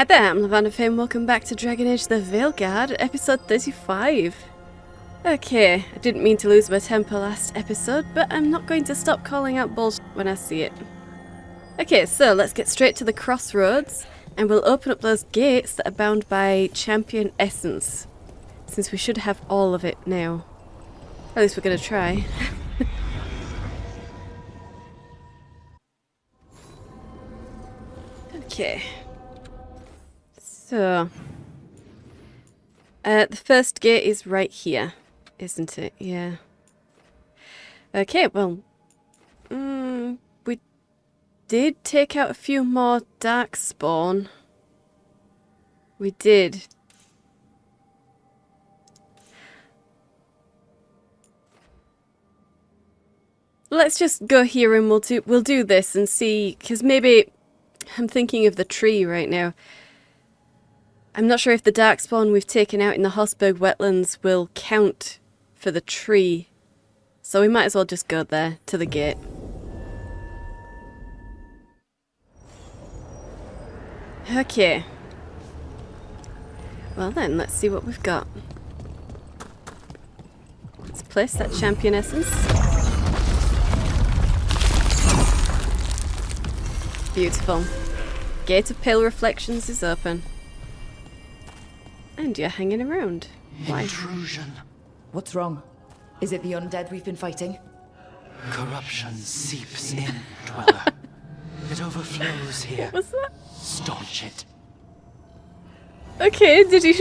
Hi there, I'm Lavanda Fame. Welcome back to Dragon Age the Veilguard, episode 35. Okay, I didn't mean to lose my temper last episode, but I'm not going to stop calling out bullshit when I see it. Okay, so let's get straight to the crossroads, and we'll open up those gates that are bound by champion essence, since we should have all of it now. At least we're going to try. Okay. So, the first gate is right here, isn't it? Yeah. Okay, well, we did take out a few more darkspawn. We did. Let's just go here and we'll do this and see, because maybe I'm thinking of the tree right now. I'm not sure if the darkspawn we've taken out in the Hosberg wetlands will count for the tree. So we might as well just go there, to the gate. Okay. Well then, let's see what we've got. Let's place that champion essence. Beautiful. Gate of Pale Reflections is open. And you're hanging around. Why? Intrusion. What's wrong? Is it the undead we've been fighting? Corruption seeps in, Dweller. It overflows here. What was that? Staunch it. Okay, did you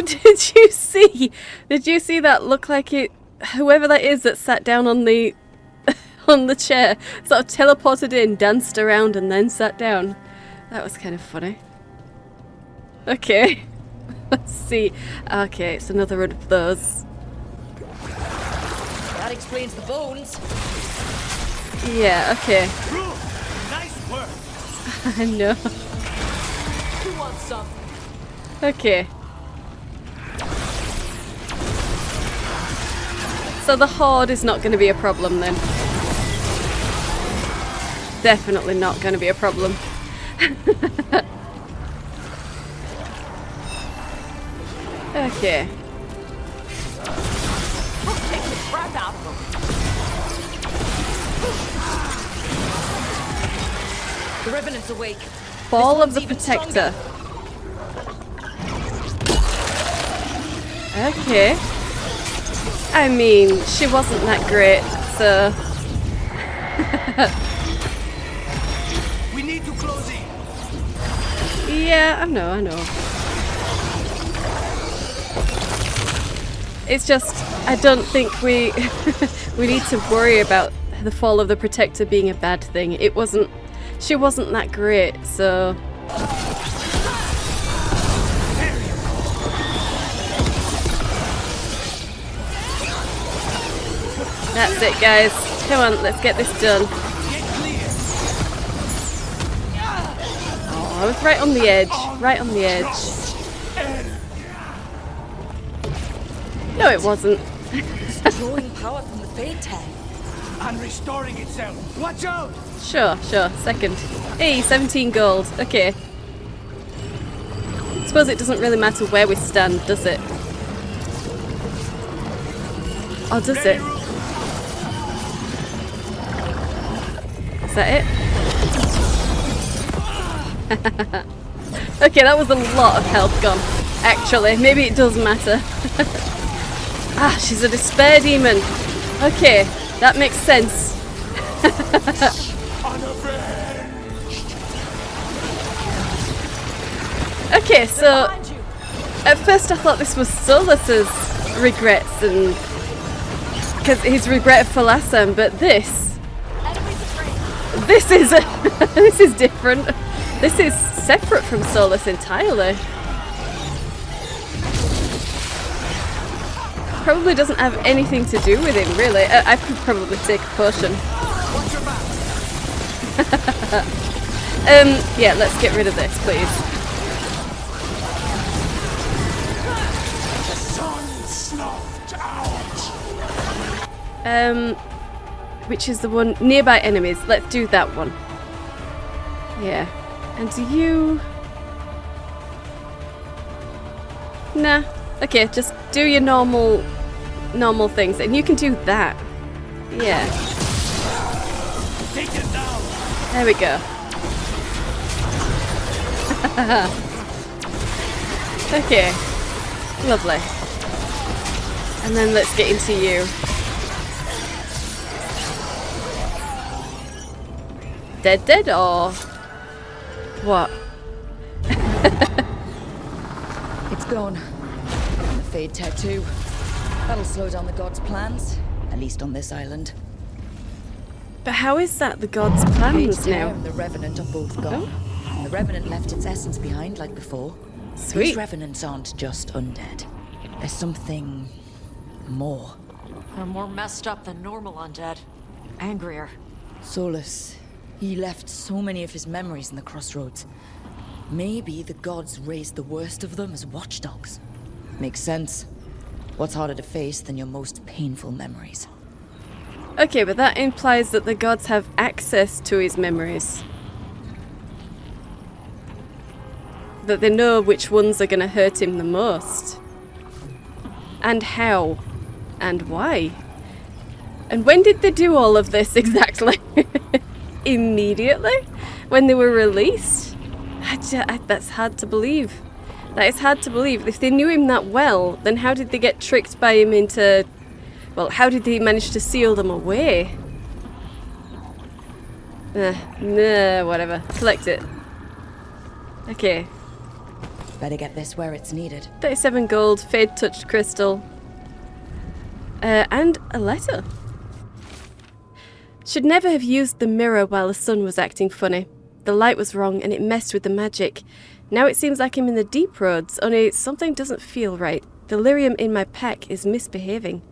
see? Did you see that look like it? Whoever that is that sat down on the on the chair, sort of teleported in, danced around, and then sat down. That was kind of funny. Okay. Let's see. Okay, it's another one of those. That explains the bones. Yeah, okay. Nice work. I know. Who wants some? Okay. So the horde is not going to be a problem then. Definitely not going to be a problem. Okay. Take the crap out of them. The Revenant's awake. Ball of the even Protector. Okay. I mean, she wasn't that great, so... We need to close in. Yeah, I know. It's just, I don't think we we need to worry about the fall of the Protector being a bad thing. She wasn't that great, so... That's it, guys. Come on, let's get this done. Oh, I was right on the edge. Right on the edge. No, it wasn't. It's drawing power from the Fate Tag. And restoring itself. Watch out! Sure. Second. Hey, 17 gold. Okay. Suppose it doesn't really matter where we stand, does it? Or does it? Is that it? Okay, that was a lot of health gone. Actually, maybe it does matter. Ah, she's a despair demon. Okay, that makes sense. Okay, so at first I thought this was Solus's regrets and because his regret for Lassam, but this is this is different. This is separate from Solus entirely. Probably doesn't have anything to do with him, really. I could probably take a potion. Yeah, let's get rid of this, please. Which is the one nearby enemies. Let's do that one. Yeah. And do you... Nah. Okay, just do your normal things. And you can do that. Yeah. Take them down. There we go. Okay. Lovely. And then let's get into you. Dead or what? It's gone. And the Fade tattoo. That'll slow down the gods' plans, at least on this island. But how is that the gods' plans Fade now? and the Revenant are both gone. And the Revenant left its essence behind like before. Sweet. These Revenants aren't just undead. There's something more. They're more messed up than normal undead. Angrier. Solus. He left so many of his memories in the crossroads. Maybe the gods raised the worst of them as watchdogs. Makes sense. What's harder to face than your most painful memories? Okay, but that implies that the gods have access to his memories. That they know which ones are going to hurt him the most. And how. And why. And when did they do all of this exactly? Immediately? When they were released? That's hard to believe. That is hard to believe. If they knew him that well, then how did they get tricked by him into... Well, how did they manage to seal them away? Nah, whatever. Collect it. Okay. Better get this where it's needed. 37 gold, fade-touched crystal. And a letter. Should never have used the mirror while the sun was acting funny. The light was wrong and it messed with the magic. Now it seems like I'm in the deep roads, only something doesn't feel right. The lyrium in my pack is misbehaving.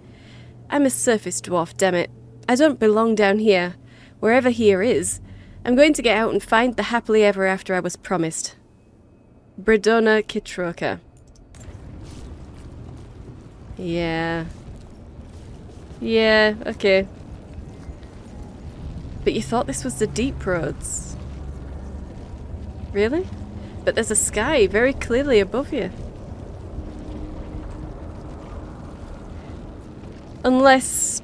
I'm a surface dwarf, damn it. I don't belong down here. Wherever here is, I'm going to get out and find the happily ever after I was promised. Bredona Kitroka. Yeah. Yeah, okay. But you thought this was the deep roads? Really? But there's a sky very clearly above you. Unless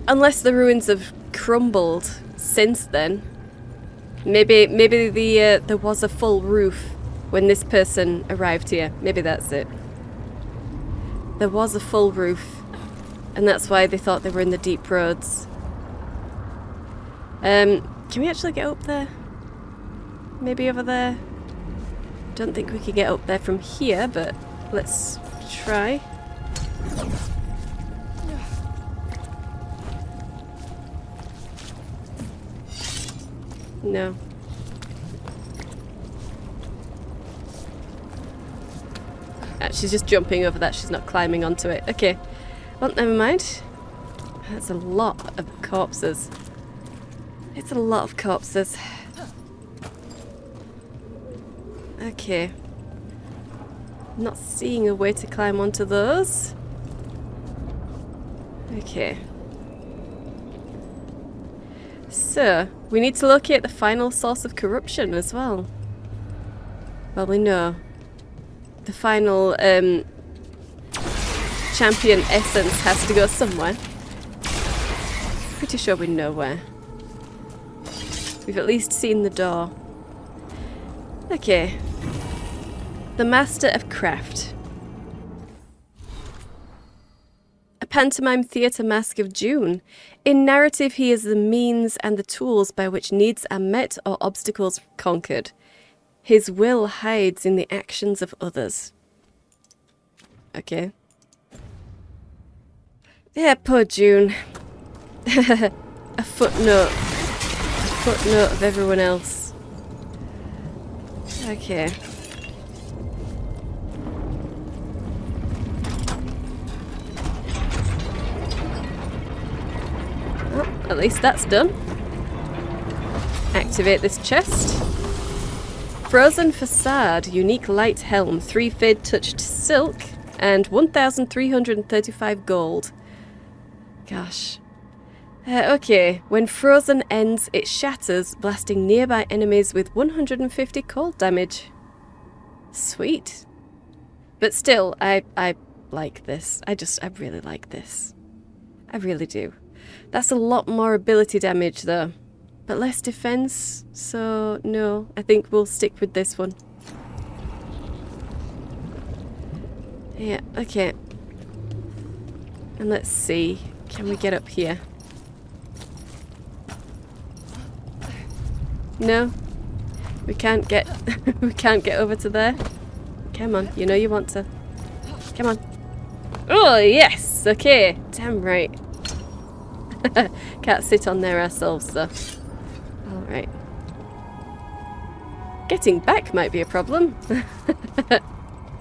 the ruins have crumbled since then. Maybe there was a full roof when this person arrived here. Maybe that's it. There was a full roof, and that's why they thought they were in the deep roads. Can we actually get up there? Maybe over there? Don't think we could get up there from here, but let's try. No. She's just jumping over that. She's not climbing onto it. Okay. Well, never mind. That's a lot of corpses. It's a lot of corpses. Okay. Not seeing a way to climb onto those. Okay. So, we need to locate the final source of corruption as well. Well, we know. The final champion essence has to go somewhere. Pretty sure we know where. We've at least seen the door. Okay. The Master of Craft. A pantomime theatre mask of June. In narrative, he is the means and the tools by which needs are met or obstacles conquered. His will hides in the actions of others. Okay. Yeah, poor June. A footnote. A footnote of everyone else. Okay. Well, at least that's done. Activate this chest. Frozen Facade, unique light helm, 3 fade-touched silk, and 1,335 gold. Gosh. Okay, when frozen ends, it shatters, blasting nearby enemies with 150 cold damage. Sweet. But still, I like this. I really like this. I really do. That's a lot more ability damage though, but less defense, so no, I think we'll stick with this one. Yeah, okay. And let's see, can we get up here? No? We can't get we can't get over to there. Come on, you know you want to. Come on. Oh yes, okay. Damn right. Can't sit on there ourselves though. Alright. Getting back might be a problem.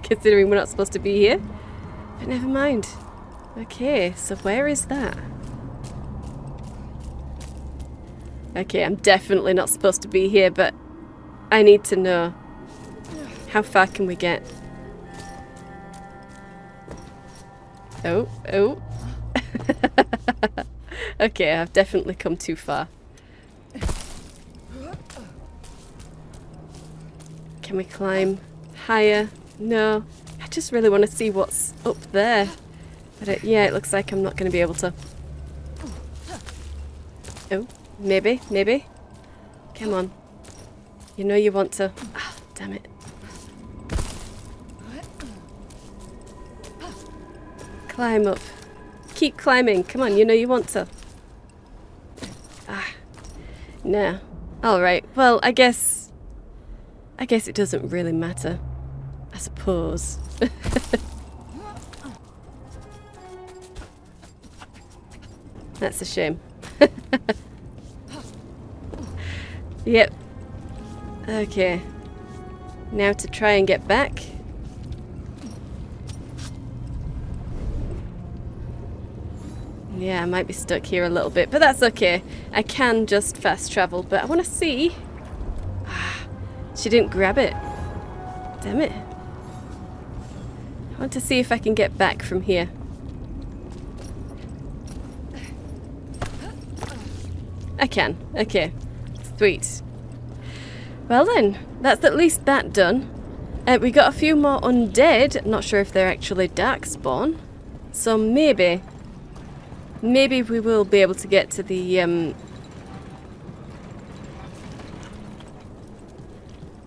Considering we're not supposed to be here. But never mind. Okay, so where is that? Okay, I'm definitely not supposed to be here, but I need to know. How far can we get? Oh, oh. Okay, I've definitely come too far. Can we climb higher? No. I just really want to see what's up there. But yeah, it looks like I'm not going to be able to. Oh, maybe, maybe. Come on. You know you want to. Ah, damn it. Climb up. Keep climbing. Come on, you know you want to. Ah. No. Alright, well, I guess it doesn't really matter. I suppose. That's a shame. Yep. Okay. Now to try and get back. Yeah, I might be stuck here a little bit, but that's okay. I can just fast travel, but I want to see. Ah, she didn't grab it. Damn it. I want to see if I can get back from here. I can. Okay. Sweet. Well then, that's at least that done. We got a few more undead. Not sure if they're actually darkspawn. So maybe we will be able to get to the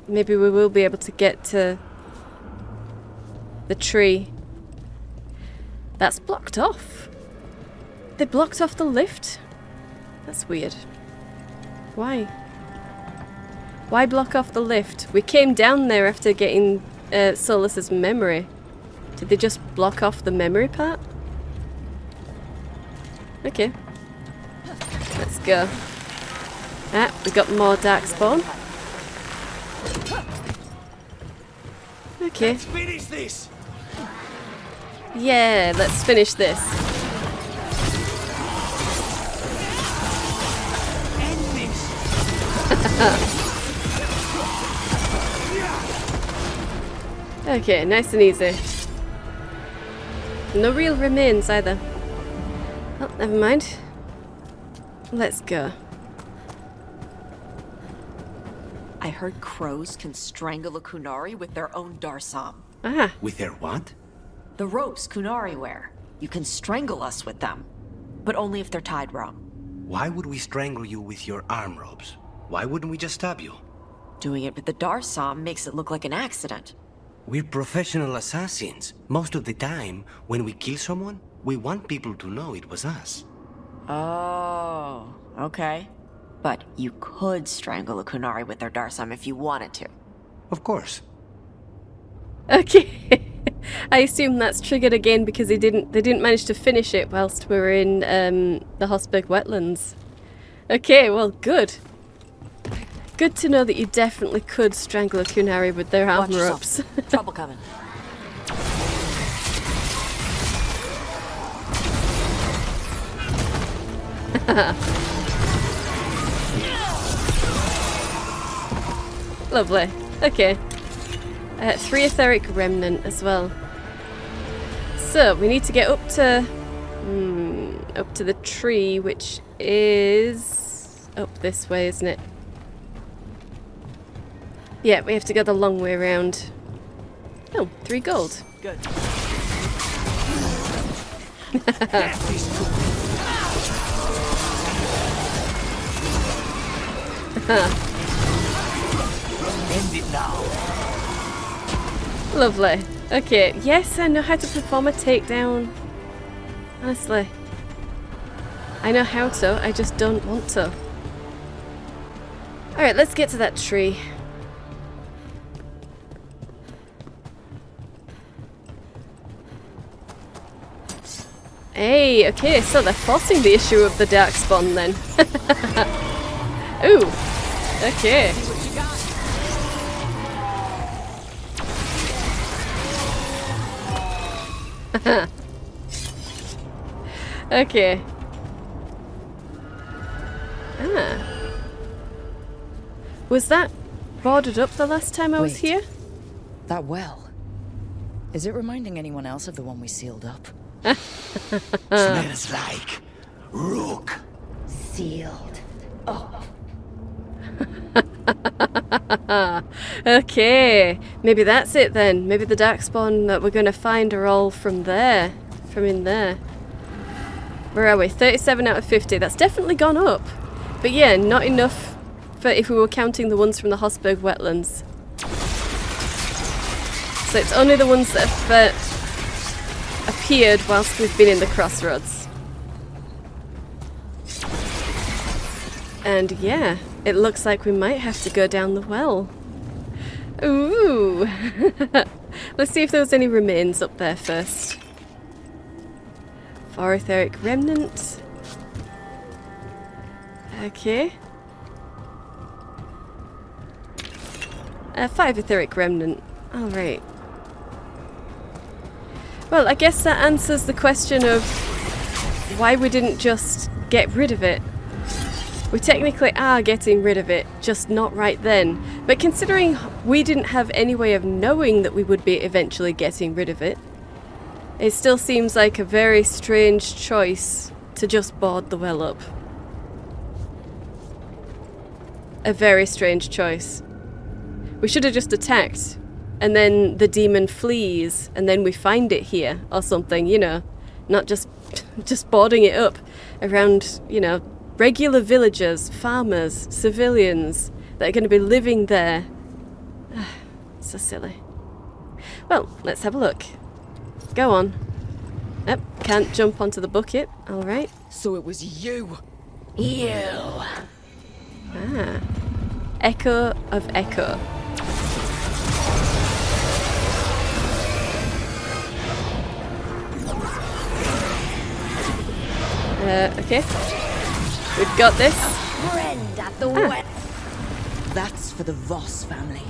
maybe we will be able to get to the tree. That's blocked off. They blocked off the lift? That's weird. Why? Why block off the lift? We came down there after getting Solus's memory. Did they just block off the memory part? Okay. Let's go. Ah, we got more darkspawn. Okay. Let's finish this. Yeah, let's finish this. End this. Okay, nice and easy. No real remains either. Oh, never mind. Let's go. I heard crows can strangle a Kunari with their own darsam. Ah, With their what? The ropes Kunari wear. You can strangle us with them. But only if they're tied wrong. Why would we strangle you with your arm ropes? Why wouldn't we just stab you? Doing it with the darsam makes it look like an accident. We're professional assassins. Most of the time, when we kill someone, we want people to know it was us. Oh, okay. But you could strangle a Kunari with their darsam if you wanted to. Of course. okay. I assume that's triggered again because they didn't manage to finish it whilst we were in the Hosberg wetlands. Okay, well, good. Good to know that you definitely could strangle a Kunari with their arm Watch ropes. yourself. Trouble coming. Lovely. Okay. 3 etheric remnant as well. So we need to get up to the tree, which is up this way, isn't it? Yeah, we have to go the long way around. Oh, 3 gold. Good. End it now. Lovely. Okay, yes, I know how to perform a takedown. Honestly. I know how to, I just don't want to. Alright, let's get to that tree. Hey, okay, so they're forcing the issue of the Darkspawn then. Ooh, okay. Okay. Ah. Was that boarded up the last time I was Wait. here? That well. Is it reminding anyone else of the one we sealed up? Smells like rook. Sealed. Okay, maybe that's it then. Maybe the Darkspawn that we're going to find are all from there. From in there. Where are we? 37 out of 50. That's definitely gone up. But yeah, not enough for if we were counting the ones from the Hosberg wetlands. So it's only the ones that have appeared whilst we've been in the crossroads. And yeah, it looks like we might have to go down the well. Ooh! Let's see if there was any remains up there first. 4 etheric remnant. Okay. 5 etheric remnant. Alright. Well, I guess that answers the question of why we didn't just get rid of it. We technically are getting rid of it, just not right then. But considering we didn't have any way of knowing that we would be eventually getting rid of it, it still seems like a very strange choice to just board the well up. A very strange choice. We should have just attacked, and then the demon flees, and then we find it here, or something, you know. Not just boarding it up around, you know, regular villagers, farmers, civilians that are going to be living there. So silly. Well, let's have a look. Go on. Yep, can't jump onto the bucket. Alright. So it was you. Ah. Echo of Echo. Okay. We've got this. Friend at the wet. That's for the Voss family.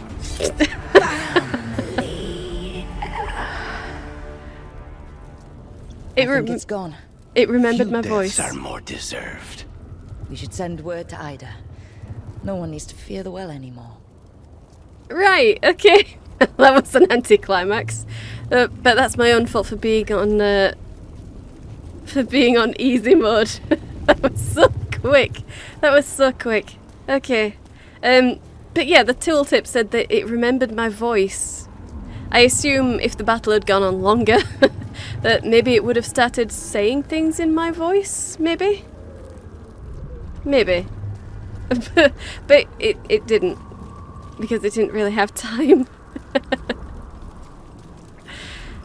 I think it's gone. It remembered Few my deaths voice. are more deserved. We should send word to Ida. No one needs to fear the well anymore. Right, okay. That was an anticlimax. But that's my own fault for being on easy mode. That was so quick. That was so quick. Okay. But yeah, the tooltip said that it remembered my voice. I assume if the battle had gone on longer, that maybe it would have started saying things in my voice, maybe? Maybe. But it didn't. Because it didn't really have time.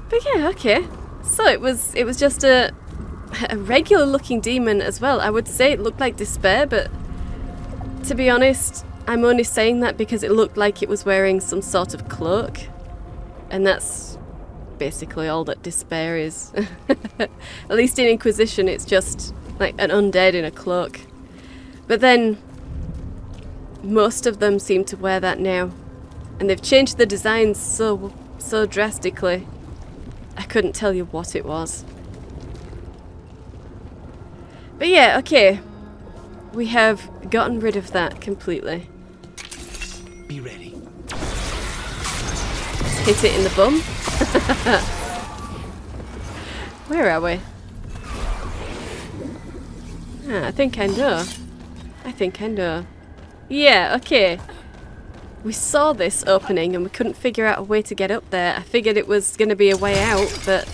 But yeah, okay. So it was just a regular looking demon as well. I would say it looked like Despair, but to be honest, I'm only saying that because it looked like it was wearing some sort of cloak. And that's basically all that Despair is. At least in Inquisition, it's just like an undead in a cloak. But then most of them seem to wear that now. And they've changed the designs so drastically. I couldn't tell you what it was. But yeah, okay. We have gotten rid of that completely. Be ready. Hit it in the bum. Where are we? I think I know. Yeah, okay. We saw this opening and we couldn't figure out a way to get up there. I figured it was going to be a way out, but...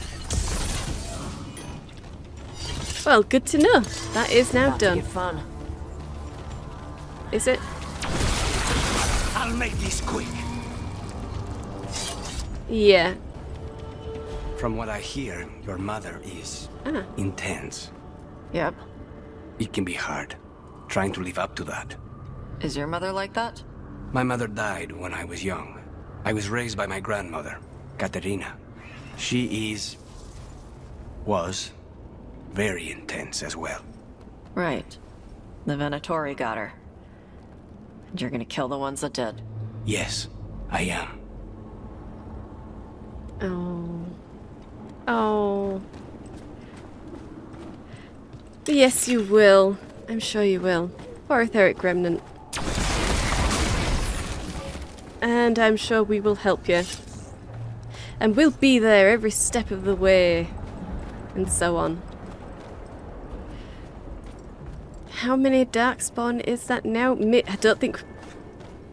Well, good to know. That is now done. Fun. Is it? I'll make this quick. Yeah. From what I hear, your mother is intense. Yep. It can be hard, trying to live up to that. Is your mother like that? My mother died when I was young. I was raised by my grandmother, Katerina. She was very intense as well. Right. The Veilguard got her. And you're gonna kill the ones that did. Yes, I am. Oh. Oh. Yes, you will. I'm sure you will. Poor etheric remnant. And I'm sure we will help you. And we'll be there every step of the way. And so on. How many darkspawn is that now? I don't think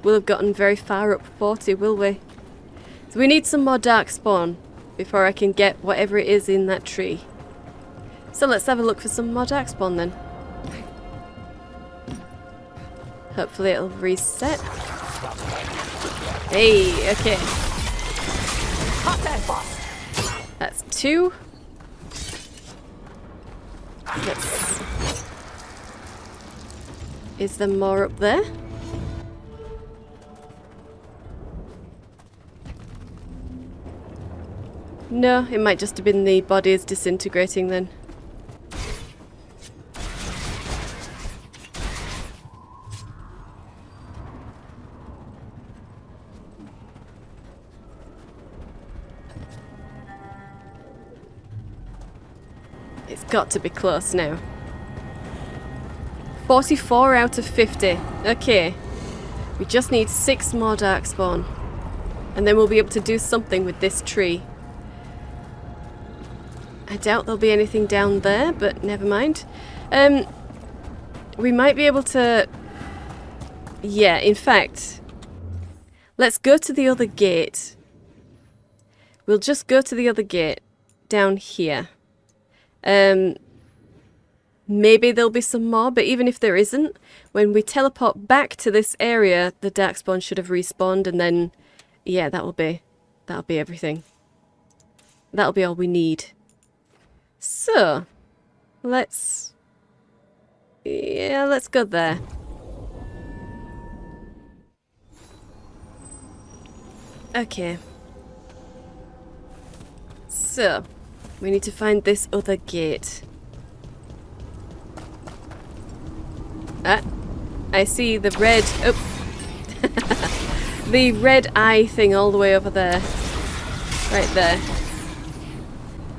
we'll have gotten very far up 40, will we? So we need some more darkspawn before I can get whatever it is in that tree. So let's have a look for some more darkspawn then. Hopefully it'll reset. Hey, okay. That's 2. Let's... Is there more up there? No, it might just have been the bodies disintegrating then. It's got to be close now. 44 out of 50. Okay. We just need 6 more darkspawn. And then we'll be able to do something with this tree. I doubt there'll be anything down there, but never mind. We might be able to... Yeah, in fact, let's go to the other gate. We'll just go to the other gate down here. Maybe there'll be some more, but even if there isn't, when we teleport back to this area, the darkspawn should have respawned, and then, yeah, that'll be everything. That'll be all we need. So, let's go there. Okay. So, we need to find this other gate. Ah, I see the red... Oh. The red eye thing all the way over there. Right there.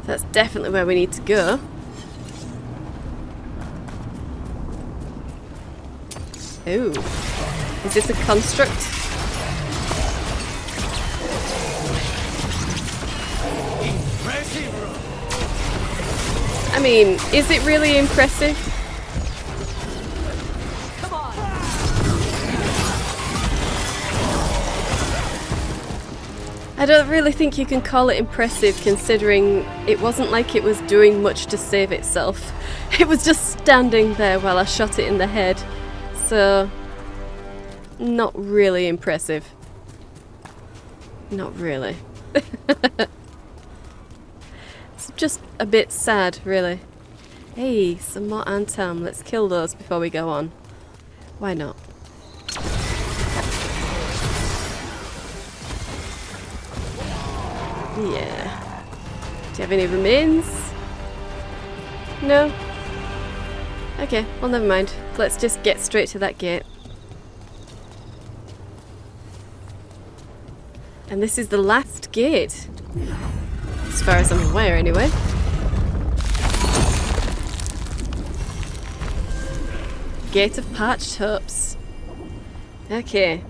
That's definitely where we need to go. Ooh. Is this a construct? I mean, is it really impressive? I don't really think you can call it impressive, considering it wasn't like it was doing much to save itself. It was just standing there while I shot it in the head. So, not really impressive. Not really. It's just a bit sad, really. Hey, some more Antam. Let's kill those before we go on. Why not? Yeah. Do you have any remains? No? Okay, well never mind. Let's just get straight to that gate. And this is the last gate. As far as I'm aware, anyway. Gate of Parched Hopes. Okay.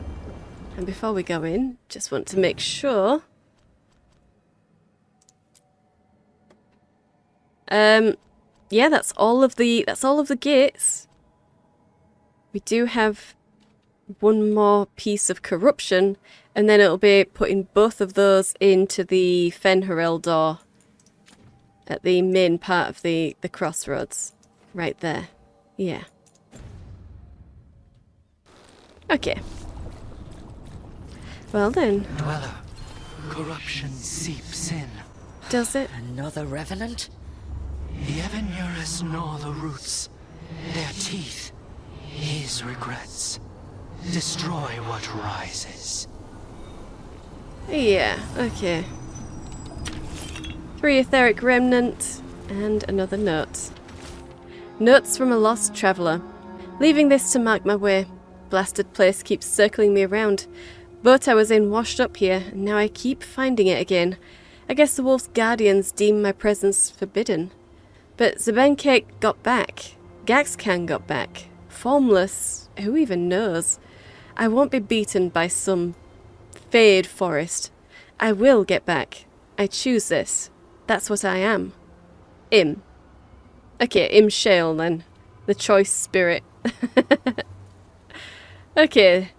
And before we go in, just want to make sure... yeah, that's all of the gates. We do have one more piece of corruption, and then it'll be putting both of those into the Fenharel door at the main part of the crossroads. Right there. Yeah. Okay. Well then. Dweller, corruption seeps in. Does it? Another revenant? Even Eurus gnaw the roots. Their teeth, his regrets. Destroy what rises. Yeah, okay. 3 etheric remnant, and another note. Notes from a lost traveller. Leaving this to mark my way. Blasted place keeps circling me around. Boat I was in washed up here, and now I keep finding it again. I guess the Wolf's guardians deem my presence forbidden. But Zebenkek got back. Gaxkan got back. Formless, who even knows? I won't be beaten by some fade forest. I will get back. I choose this. That's what I am. Im. Okay, Im Shale then. The choice spirit. Okay.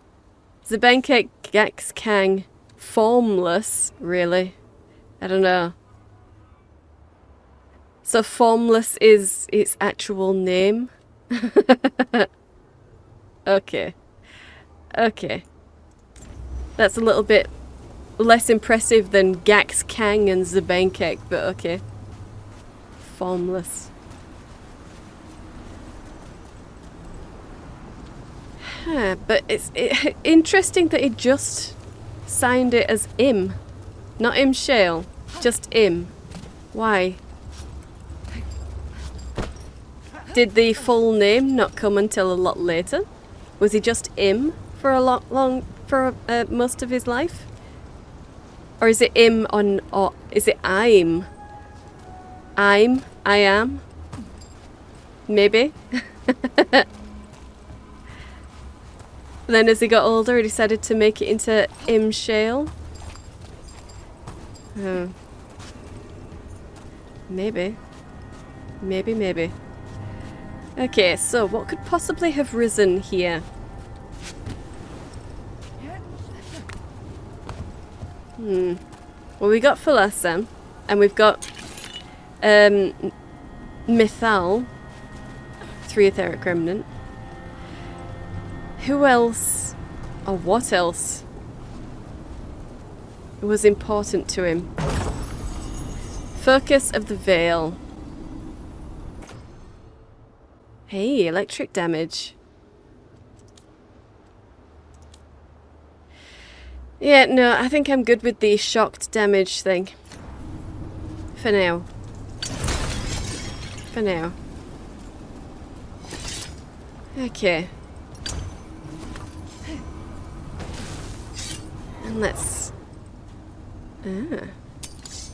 Zebenkek Gaxkang. Formless, really? I don't know. So formless is its actual name? Okay. Okay. That's a little bit less impressive than Gax Kang and Zebenkek, but okay. Formless. Huh, but it's interesting that he just signed it as Im. Not Im Shale, just Im. Why? Did the full name not come until a lot later? Was he just Im for most of his life? Or is it Im or is it I'm? I am? Maybe? Then as he got older he decided to make it into Im Shale? Oh. Maybe. Maybe. Okay, so what could possibly have risen here? Well, we got Philasam, and we've got Mythal, 3 etheric remnant. Who else, or what else, was important to him? Focus of the Veil. Hey, electric damage. Yeah, no, I think I'm good with the shocked damage thing. For now. For now. Okay. And let's...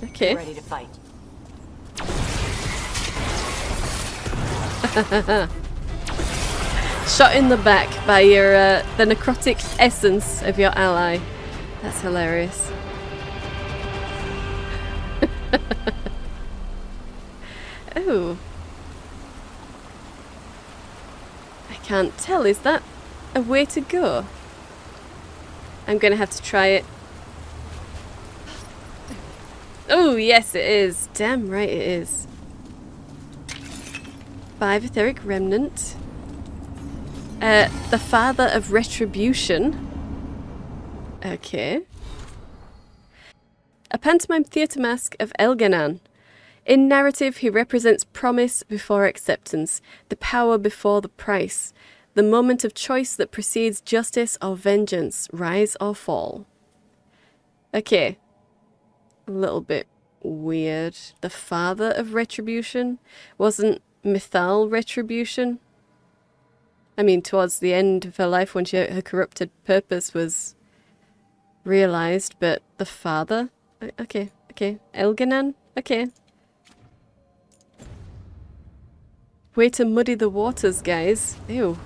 Okay. Ready to fight. Shot in the back by your the necrotic essence of your ally. That's hilarious. Oh. I can't tell. Is that a way to go? I'm gonna have to try it. Oh, yes it is. Damn right it is. 5 etheric remnant. The father of retribution. Okay. A pantomime theatre mask of Elganan. In narrative, he represents promise before acceptance, the power before the price, the moment of choice that precedes justice or vengeance, rise or fall. Okay. A little bit weird. The father of retribution? Wasn't Mythal retribution? I mean, towards the end of her life when her corrupted purpose was realized, but the father? Okay. Elganan? Okay. Way to muddy the waters, guys. Ew.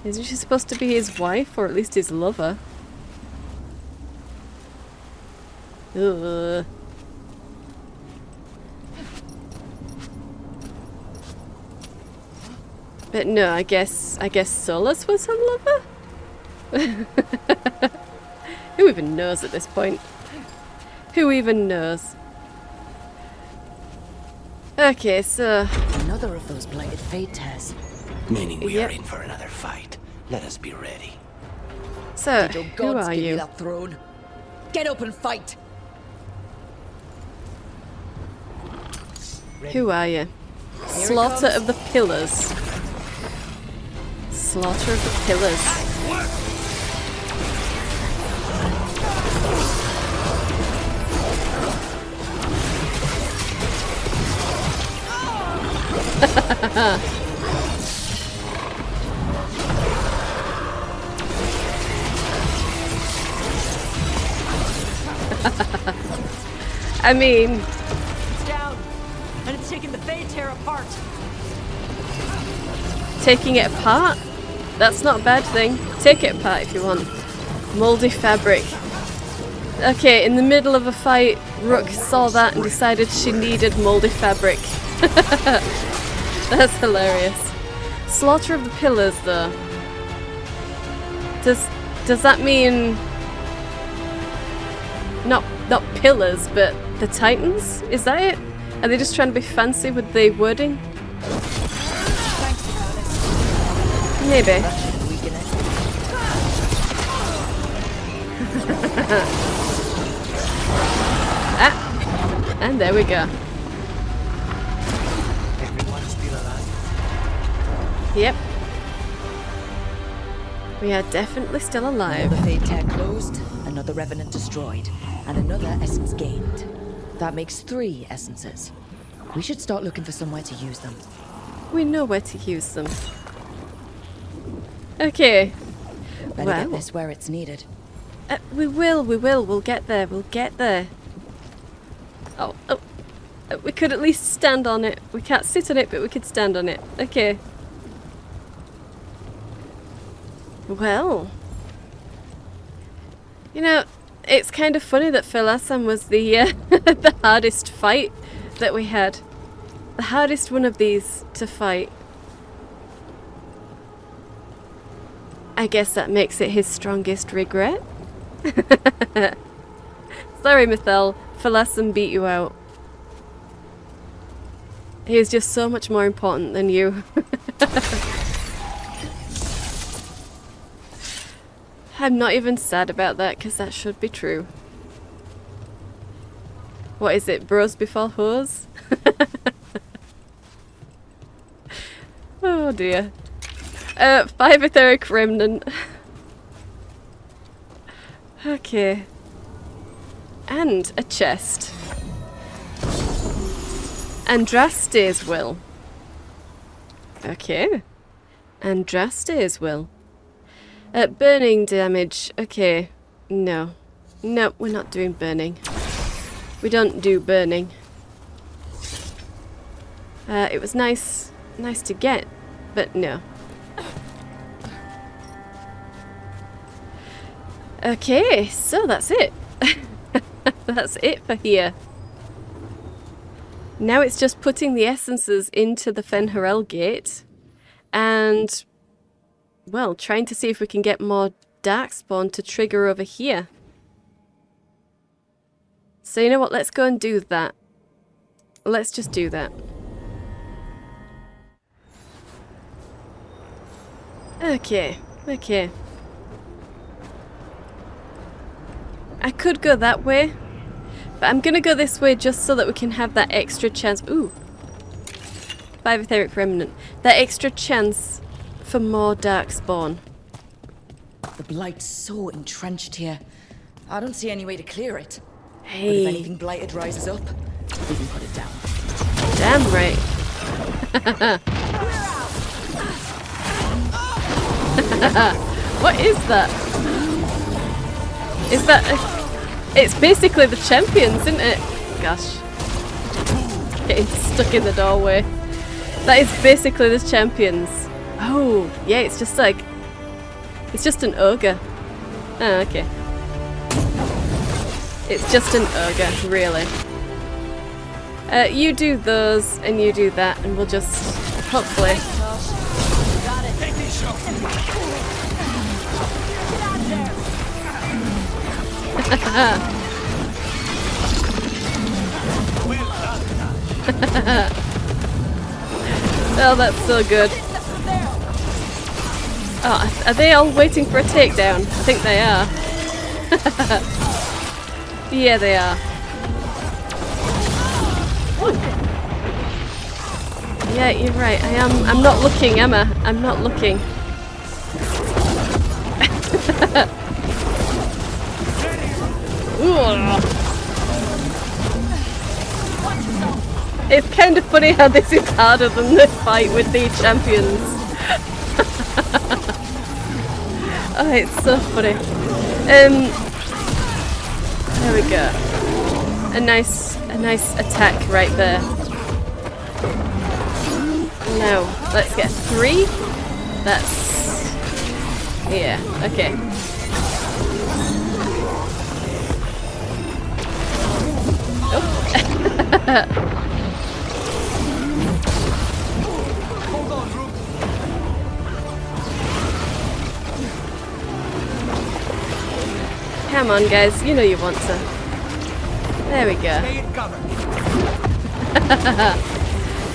Isn't she supposed to be his wife, or at least his lover? Ugh. But no, I guess Solus was her lover? Who even knows at this point? Who even knows? Okay, so... Another of those blighted fate tears. Meaning we Yep. are in for another fight. Let us be ready. So, Did your who gods are give you you? that throne? Get up and fight! Who are you? Slaughter of the Pillars. Slaughter of the Pillars. I mean, It's down, and it's taking the Fey Tear apart. taking it apart? That's not a bad thing. Take it apart if you want. Mouldy fabric. Okay, in the middle of a fight, Rook saw that and decided she needed mouldy fabric. That's hilarious. Slaughter of the Pillars, though. Does that mean not pillars, but the Titans? Is that it? Are they just trying to be fancy with the wording? Maybe. And there we go. Everyone still alive? Yep. We are definitely still alive. Another fate tear closed, another revenant destroyed, and another essence gained. That makes 3 essences. We should start looking for somewhere to use them. We know where to use them. Okay. Better Well. get this where it's needed. We will. We'll get there. We'll get there. Oh. We could at least stand on it. We can't sit on it, but we could stand on it. Okay. Well. You know, it's kind of funny that Philasam was the the hardest fight that we had. The hardest one of these to fight. I guess that makes it his strongest regret. Sorry, Mithel. Philasam beat you out. He is just so much more important than you. I'm not even sad about that, because that should be true. What is it? Bros before hoes? Oh dear. 5 etheric remnant. Okay. And a chest. Andraste's will. Okay. Andraste's will. Burning damage. Okay. No. Nope, we're not doing burning. We don't do burning. It was nice to get, but no. Okay, so that's it. That's it for here. Now it's just putting the essences into the Fen'Harel gate and, well, trying to see if we can get more Darkspawn to trigger over here. So you know what, let's go and do that. Let's just do that. Okay. I could go that way, but I'm gonna go this way just so that we can have that extra chance. Ooh. 5 etheric remnant. That extra chance for more Darkspawn. The blight's so entrenched here. I don't see any way to clear it. But if Hey, anything blighted rises up, we can put it down. damn right. What is that? Is that... It's basically the champions, isn't it? Gosh. Getting stuck in the doorway. That is basically the champions. Oh, yeah, it's just like... It's just an ogre. Oh, okay. It's just an ogre, really. You do those, and you do that, and we'll just... Hopefully... Oh, that's so good. Oh, are they all waiting for a takedown? I think they are. Yeah, they are. Yeah, you're right. I'm not looking, am I? I'm not looking. It's kind of funny how this is harder than the fight with the champions. Oh, it's so funny. There we go. A nice attack right there. Now, let's get 3. That's... yeah, okay. Come on, guys. You know you want to. There we go. Stay in cover.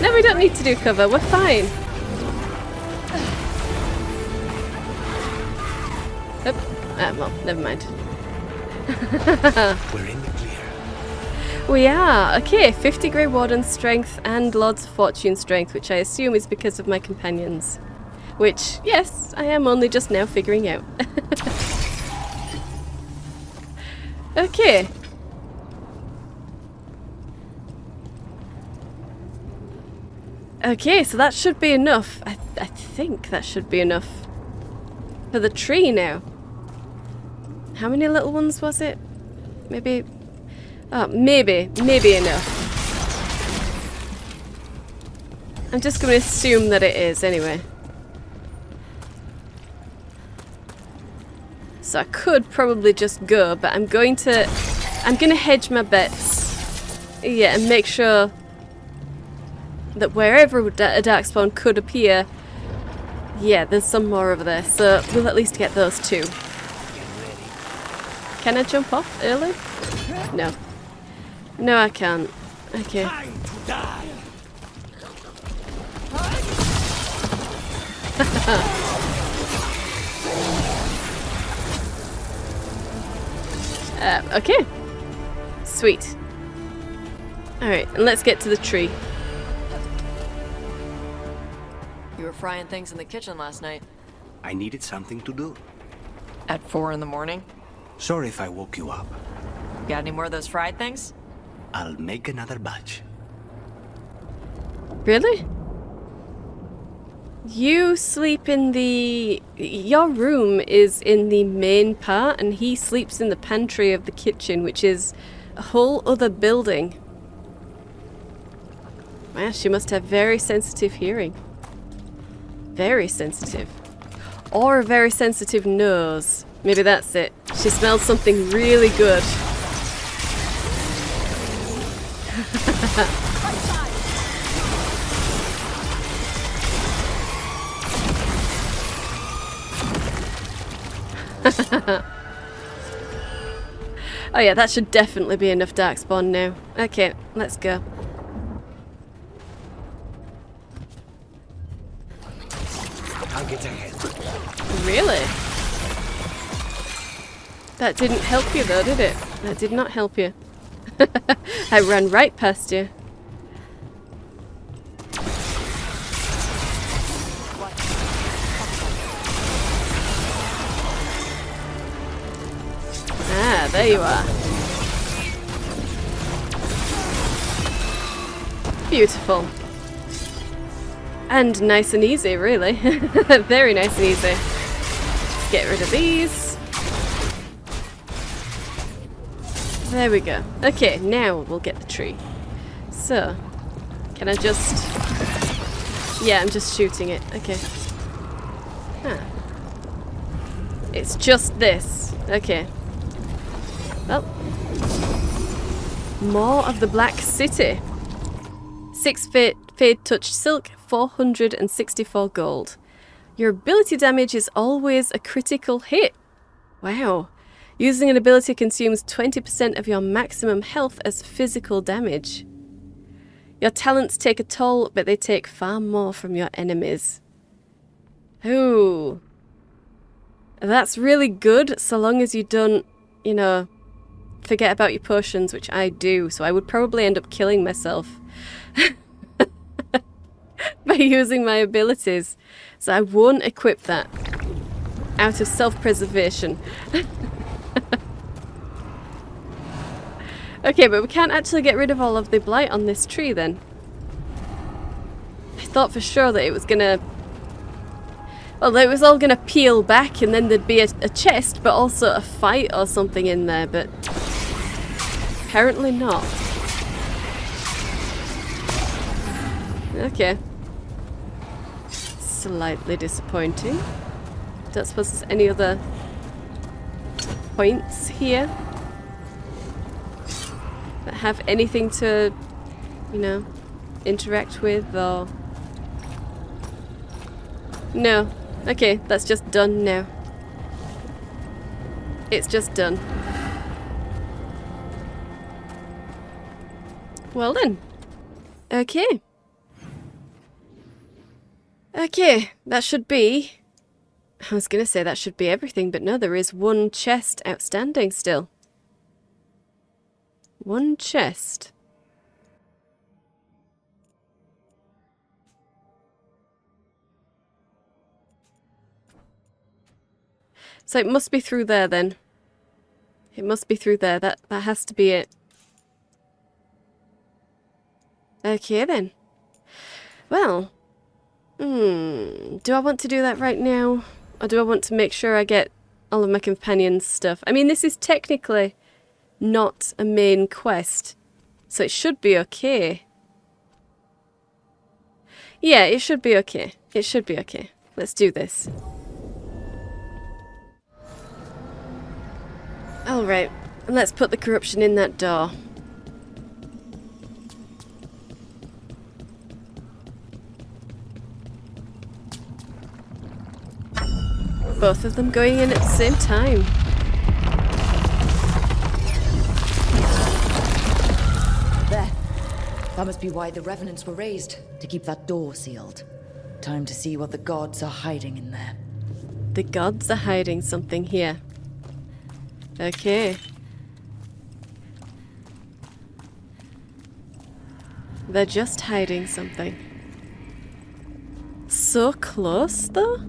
No, we don't need to do cover. We're fine. Oh, well, never mind. We're in the clear. We are. Okay, 50 Grey Warden strength and Lord's Fortune strength, which I assume is because of my companions. Which, yes, I am only just now figuring out. Okay. Okay, so that should be enough. I think that should be enough for the tree now. How many little ones was it? Maybe... oh, maybe enough. I'm just going to assume that it is anyway. So I could probably just go, but I'm going to hedge my bets. Yeah, and make sure that wherever a darkspawn could appear, yeah, there's some more over there. So we'll at least get those 2. Can I jump off early? No. No, I can't. Okay. Okay. Sweet. Alright, and let's get to the tree. You were frying things in the kitchen last night. I needed something to do. At 4 in the morning? Sorry if I woke you up. Got any more of those fried things? I'll make another batch. Really? You sleep in the... your room is in the main part, and he sleeps in the pantry of the kitchen, which is a whole other building. Wow, she must have very sensitive hearing. Very sensitive. Or a very sensitive nose. Maybe that's it. She smells something really good. Oh yeah, that should definitely be enough darkspawn now. Okay, let's go. I'll get ahead. Really? That didn't help you though, did it? That did not help you. I ran right past you. Ah, there you are. Beautiful. And nice and easy, really. Very nice and easy. Let's get rid of these. There we go. Okay, now we'll get the tree. So, can I just... yeah, I'm just shooting it. Okay. Huh. It's just this. Okay. Well. More of the Black City. 6 Fade Touch Silk, 464 gold. Your ability damage is always a critical hit. Wow. Using an ability consumes 20% of your maximum health as physical damage. Your talents take a toll, but they take far more from your enemies. Ooh. That's really good, so long as you don't, you know, forget about your potions, which I do, so I would probably end up killing myself by using my abilities. So I won't equip that out of self-preservation. Okay, but we can't actually get rid of all of the blight on this tree then. I thought for sure that it was gonna... Well, that it was all gonna peel back and then there'd be a chest, but also a fight or something in there, but... apparently not. Okay. Slightly disappointing. Don't suppose there's any other points here that have anything to, you know, interact with or... No. Okay, that's just done now. It's just done. Well then. Okay. Okay, that should be... I was going to say that should be everything, but no, there is one chest outstanding still. One chest. So it must be through there then. It must be through there. That has to be it. Okay then. Well. Do I want to do that right now? Or do I want to make sure I get all of my companions' stuff? I mean, this is technically not a main quest. So it should be okay. Yeah, it should be okay. It should be okay. Let's do this. Alright, and let's put the corruption in that door. Both of them going in at the same time. There. That must be why the revenants were raised, to keep that door sealed. Time to see what the gods are hiding in there. The gods are hiding something here. Okay. They're just hiding something. So close, though?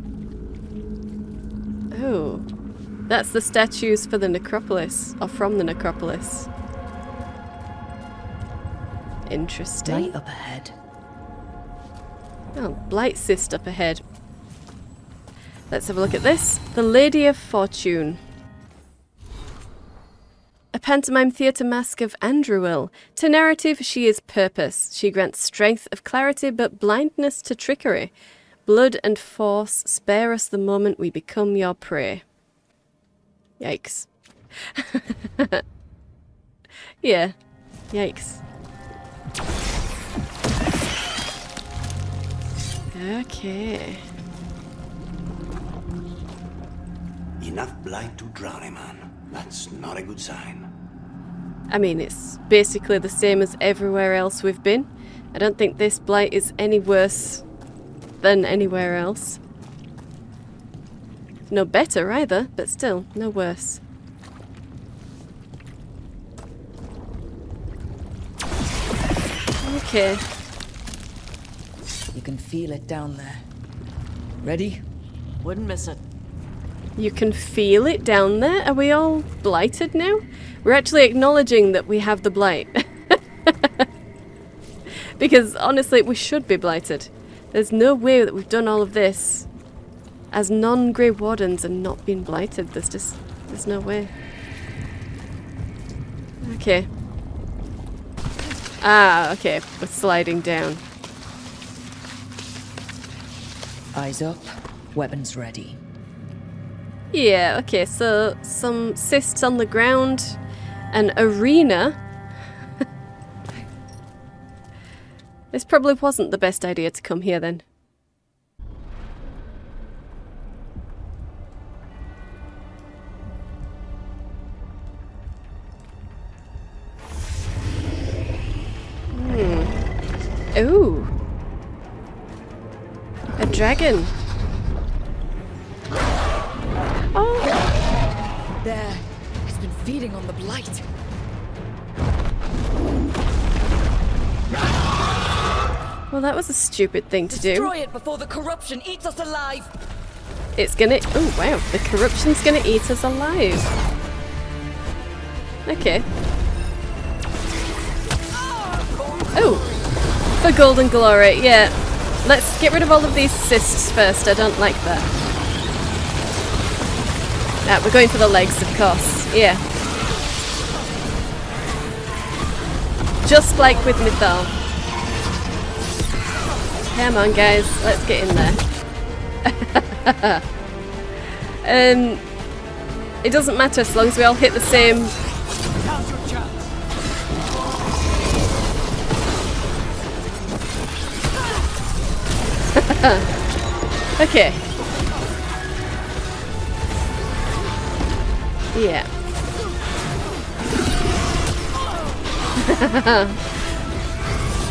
Oh. That's the statues for the necropolis, or from the necropolis. Interesting. Light up ahead. Oh, Blight Cyst up ahead. Let's have a look at this. The Lady of Fortune. A pantomime theatre mask of Andruil. To narrative, she is purpose. She grants strength of clarity, but blindness to trickery. Blood and force, spare us the moment we become your prey. Yikes. Yeah, yikes. Okay. Enough blight to drown a man. That's not a good sign. I mean, it's basically the same as everywhere else we've been. I don't think this blight is any worse than anywhere else. No better either, but still, no worse. Okay. You can feel it down there. Ready? Wouldn't miss it. You can feel it down there? Are we all blighted now? We're actually acknowledging that we have the blight. Because honestly, we should be blighted. There's no way that we've done all of this as non-Grey Wardens and not been blighted. There's no way. Okay. Ah, okay. We're sliding down. Eyes up, weapons ready. Yeah, okay, so some cysts on the ground, an arena. This probably wasn't the best idea to come here then. Ooh. A dragon. Oh. There. It's been feeding on the blight. Well, that was a stupid thing to do. Destroy it before the corruption eats us alive. It's gonna... Oh, wow. The corruption's gonna eat us alive. Okay. Oh. For golden glory. Yeah. Let's get rid of all of these cysts first. I don't like that. Ah, we're going for the legs, of course. Yeah. Just like with Mythal. Come on, guys. Let's get in there. It doesn't matter as long as we all hit the same... Okay. Yeah.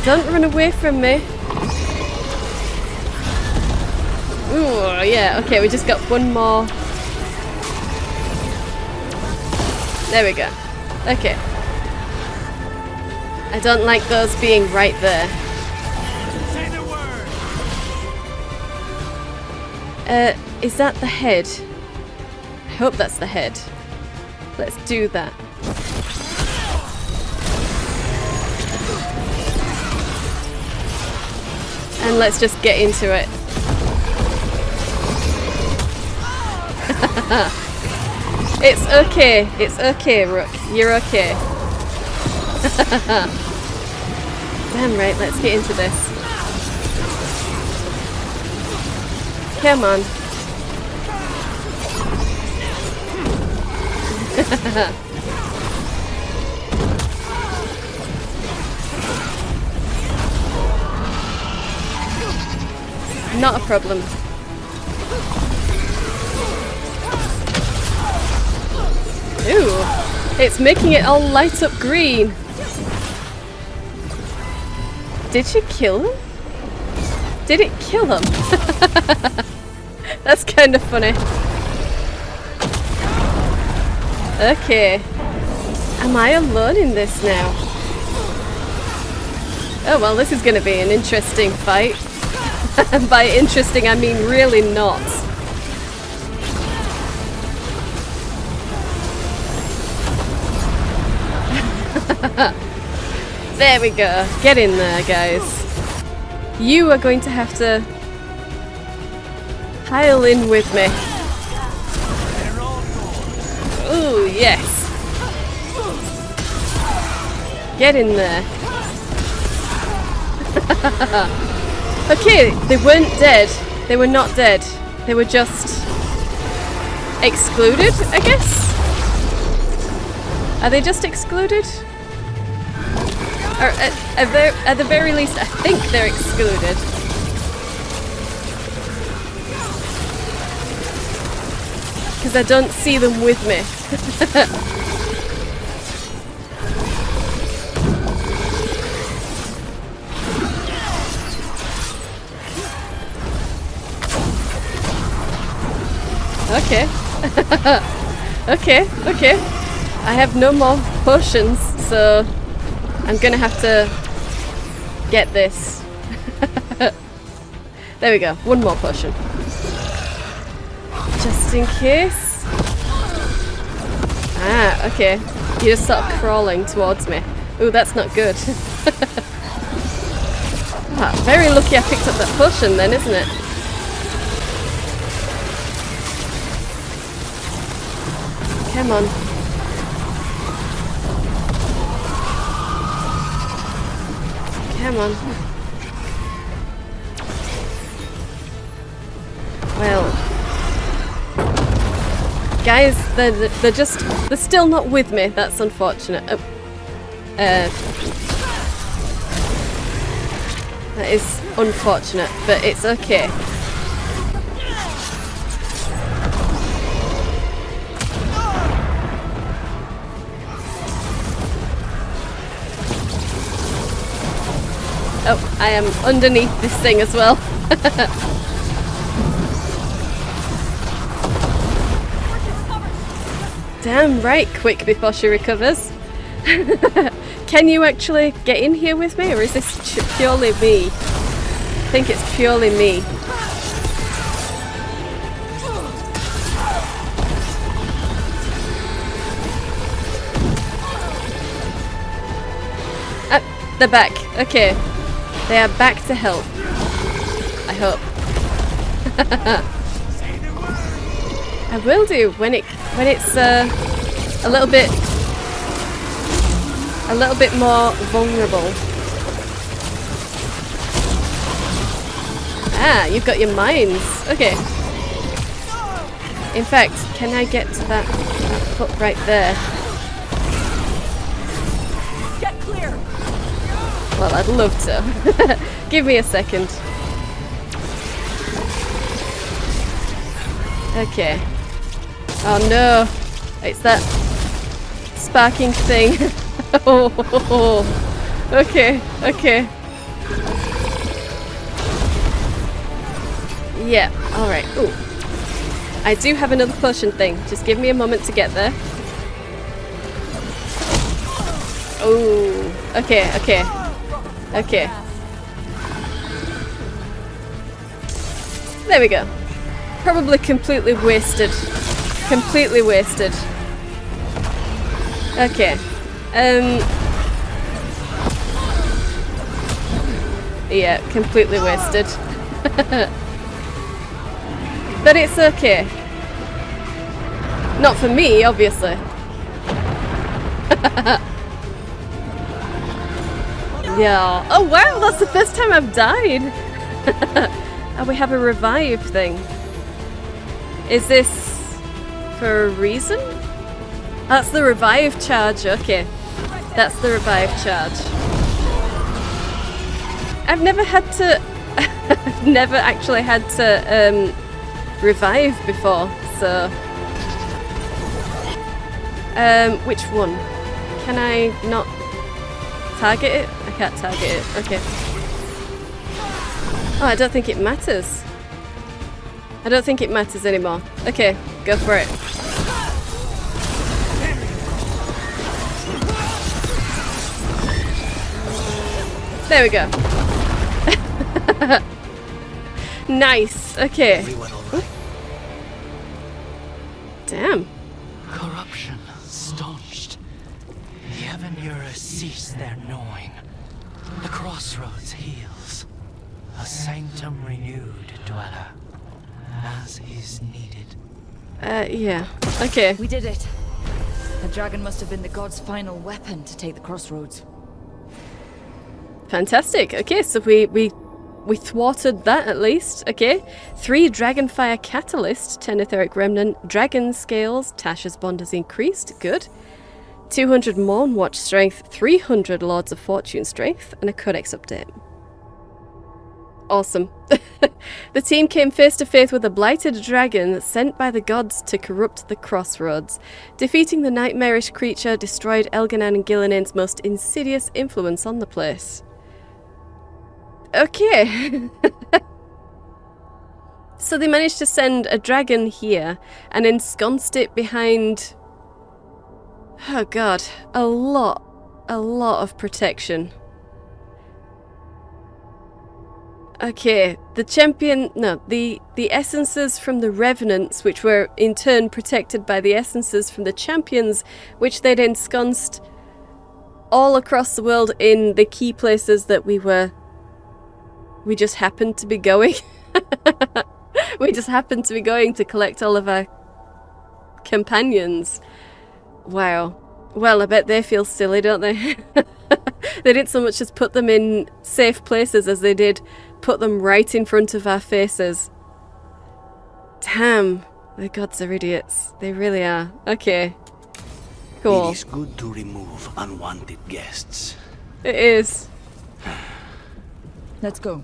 Don't run away from me. Ooh, yeah, okay, we just got one more. There we go. Okay. I don't like those being right there. Say the word. Is that the head? I hope that's the head. Let's do that. And let's just get into it. It's okay. It's okay, Rook. You're okay. Damn right, let's get into this. Come on. Not a problem. Ooh, it's making it all light up green. Did she kill him? Did it kill him? That's kind of funny. Okay. Am I alone in this now? Oh well, this is going to be an interesting fight. And by interesting, I mean really not. There we go. Get in there, guys. You are going to have to pile in with me. Ooh, yes. Get in there. Okay, they weren't dead. They were not dead. They were just excluded, I guess? Are they just excluded? Or at the very least, I think they're excluded. Because I don't see them with me. Okay. Okay. I have no more potions, so I'm gonna have to get this. There we go. One more potion. Just in case. Ah, okay. You're just sort of crawling towards me. Ooh, that's not good. Ah, very lucky I picked up that potion then, isn't it? Come on. Come on. Well, guys, they're still not with me. That's unfortunate. Oh. That is unfortunate, but it's okay. Oh, I am underneath this thing as well. Damn right, quick before she recovers. Can you actually get in here with me, or is this purely me? I think it's purely me. They're back. Okay. They are back to help. I hope. I will do when it's a little bit more vulnerable. Ah, you've got your mines. Okay. In fact, can I get to that foot right there? Get clear! Well, I'd love to. Give me a second. Okay. Oh no! It's that sparking thing. Oh, okay, okay. Yeah, alright. Ooh. I do have another potion thing. Just give me a moment to get there. Oh, okay, okay. Okay. There we go. Probably completely wasted. Completely wasted. Okay. Yeah, completely wasted. But it's okay. Not for me, obviously. Yeah. Oh wow, that's the first time I've died. And we have a revive thing. Is this for a reason? That's the revive charge, okay. That's the revive charge. I've never had to... I've never actually had to revive before, so... which one? Can I not target it? I can't target it, okay. Oh, I don't think it matters. I don't think it matters anymore. Okay, go for it. There we go. Nice. Okay. Everyone all right? Damn. Corruption staunched. The Evanura cease their gnawing. The crossroads heals. A sanctum renewed, dweller. As is needed. Yeah. Okay. We did it. The dragon must have been the god's final weapon to take the crossroads. Fantastic. Okay, so we thwarted that at least. Okay. 3 Dragonfire Catalyst, 10 Etheric Remnant, Dragon Scales, Tasha's Bond has increased. Good. 200 Morn Watch Strength, 300 Lords of Fortune Strength, and a Codex update. Awesome. The team came face to face with a blighted dragon sent by the gods to corrupt the crossroads. Defeating the nightmarish creature destroyed Elganan and Gillinin's most insidious influence on the place. Okay. So they managed to send a dragon here and ensconced it behind... Oh god, a lot of protection. Okay, the champion... No, the essences from the revenants, which were in turn protected by the essences from the champions, which they'd ensconced all across the world in the key places that we just happened to be going. We just happened to be going to collect all of our companions. Wow. Well, I bet they feel silly, don't they? They didn't so much as put them in safe places as they did put them right in front of our faces. Damn, the gods are idiots. They really are. Okay. Cool. It is good to remove unwanted guests. It is. Let's go.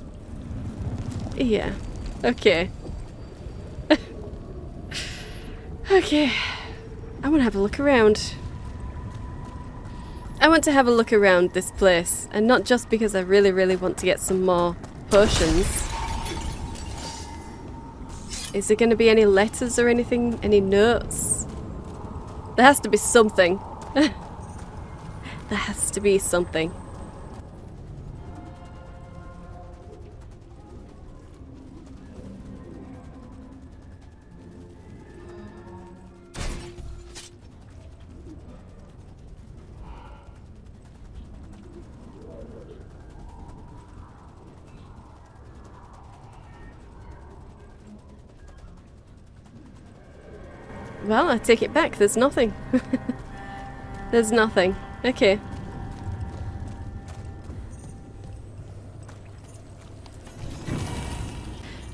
Yeah. Okay. Okay. I want to have a look around. I want to have a look around this place, and not just because I really, really want to get some more potions. Is there going to be any letters or anything? Any notes? There has to be something. There has to be something. Well, I take it back. There's nothing. There's nothing. Okay.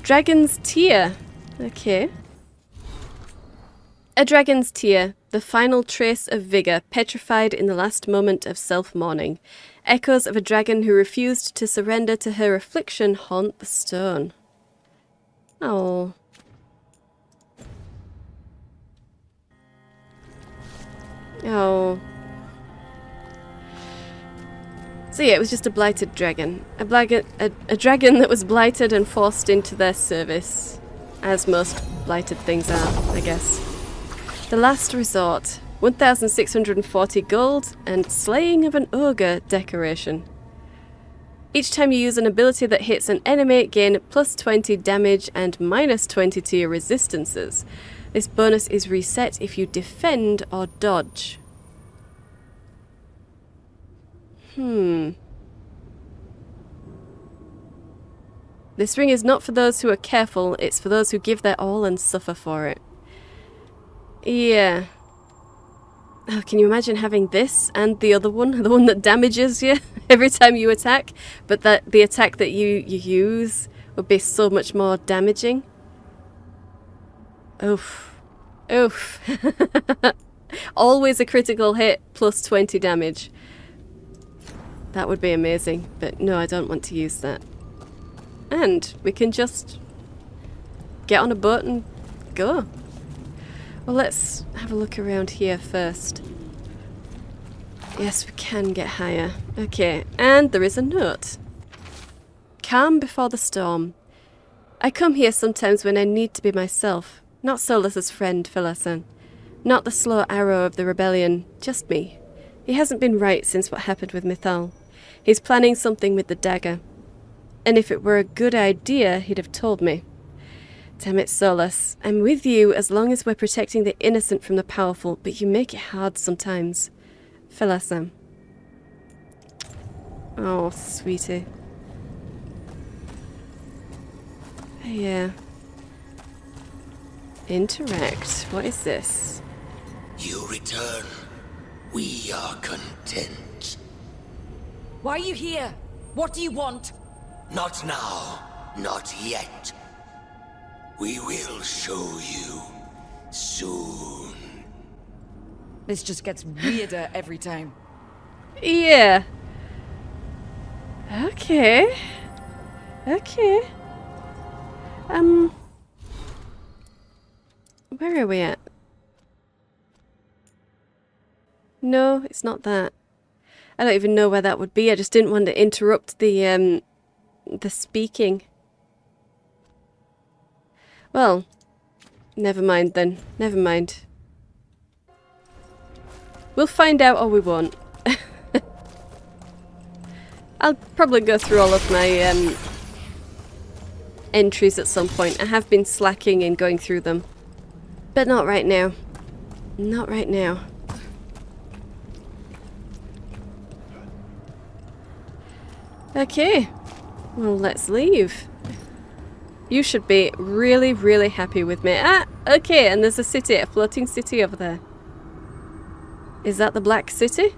Dragon's Tear. Okay. A dragon's tear, the final trace of vigour, petrified in the last moment of self-mourning. Echoes of a dragon who refused to surrender to her affliction haunt the stone. Oh. Oh. So yeah, it was just a blighted dragon. A dragon that was blighted and forced into their service. As most blighted things are, I guess. The last resort. 1,640 gold and slaying of an ogre decoration. Each time you use an ability that hits an enemy, gain plus 20 damage and minus 20 to your resistances. This bonus is reset if you defend or dodge. This ring is not for those who are careful, it's for those who give their all and suffer for it. Yeah. Oh, can you imagine having this and the other one? The one that damages you every time you attack, but that the attack that you use would be so much more damaging? Oof. Oof. Always a critical hit plus 20 damage. That would be amazing, but no, I don't want to use that. And we can just get on a boat and go. Well, let's have a look around here first. Yes, we can get higher. Okay, and there is a note. Calm before the storm. I come here sometimes when I need to be myself. Not Solas's friend, Philasan. Not the slow arrow of the rebellion. Just me. He hasn't been right since what happened with Mythal. He's planning something with the dagger. And if it were a good idea, he'd have told me. Damn it, Solas. I'm with you as long as we're protecting the innocent from the powerful, but you make it hard sometimes. Philasan. Oh, sweetie. Yeah. Interact. What is this? You return. We are content. Why are you here? What do you want? Not now. Not yet. We will show you soon. This just gets weirder every time. Yeah. Okay. Okay. Where are we at? No, it's not that. I don't even know where that would be. I just didn't want to interrupt the speaking. Well, never mind then. Never mind. We'll find out or we won't. I'll probably go through all of my entries at some point. I have been slacking in going through them. But not right now. Not right now. Okay. Well, let's leave. You should be really, really happy with me. Ah, okay, and there's a city, a floating city over there. Is that the Black City?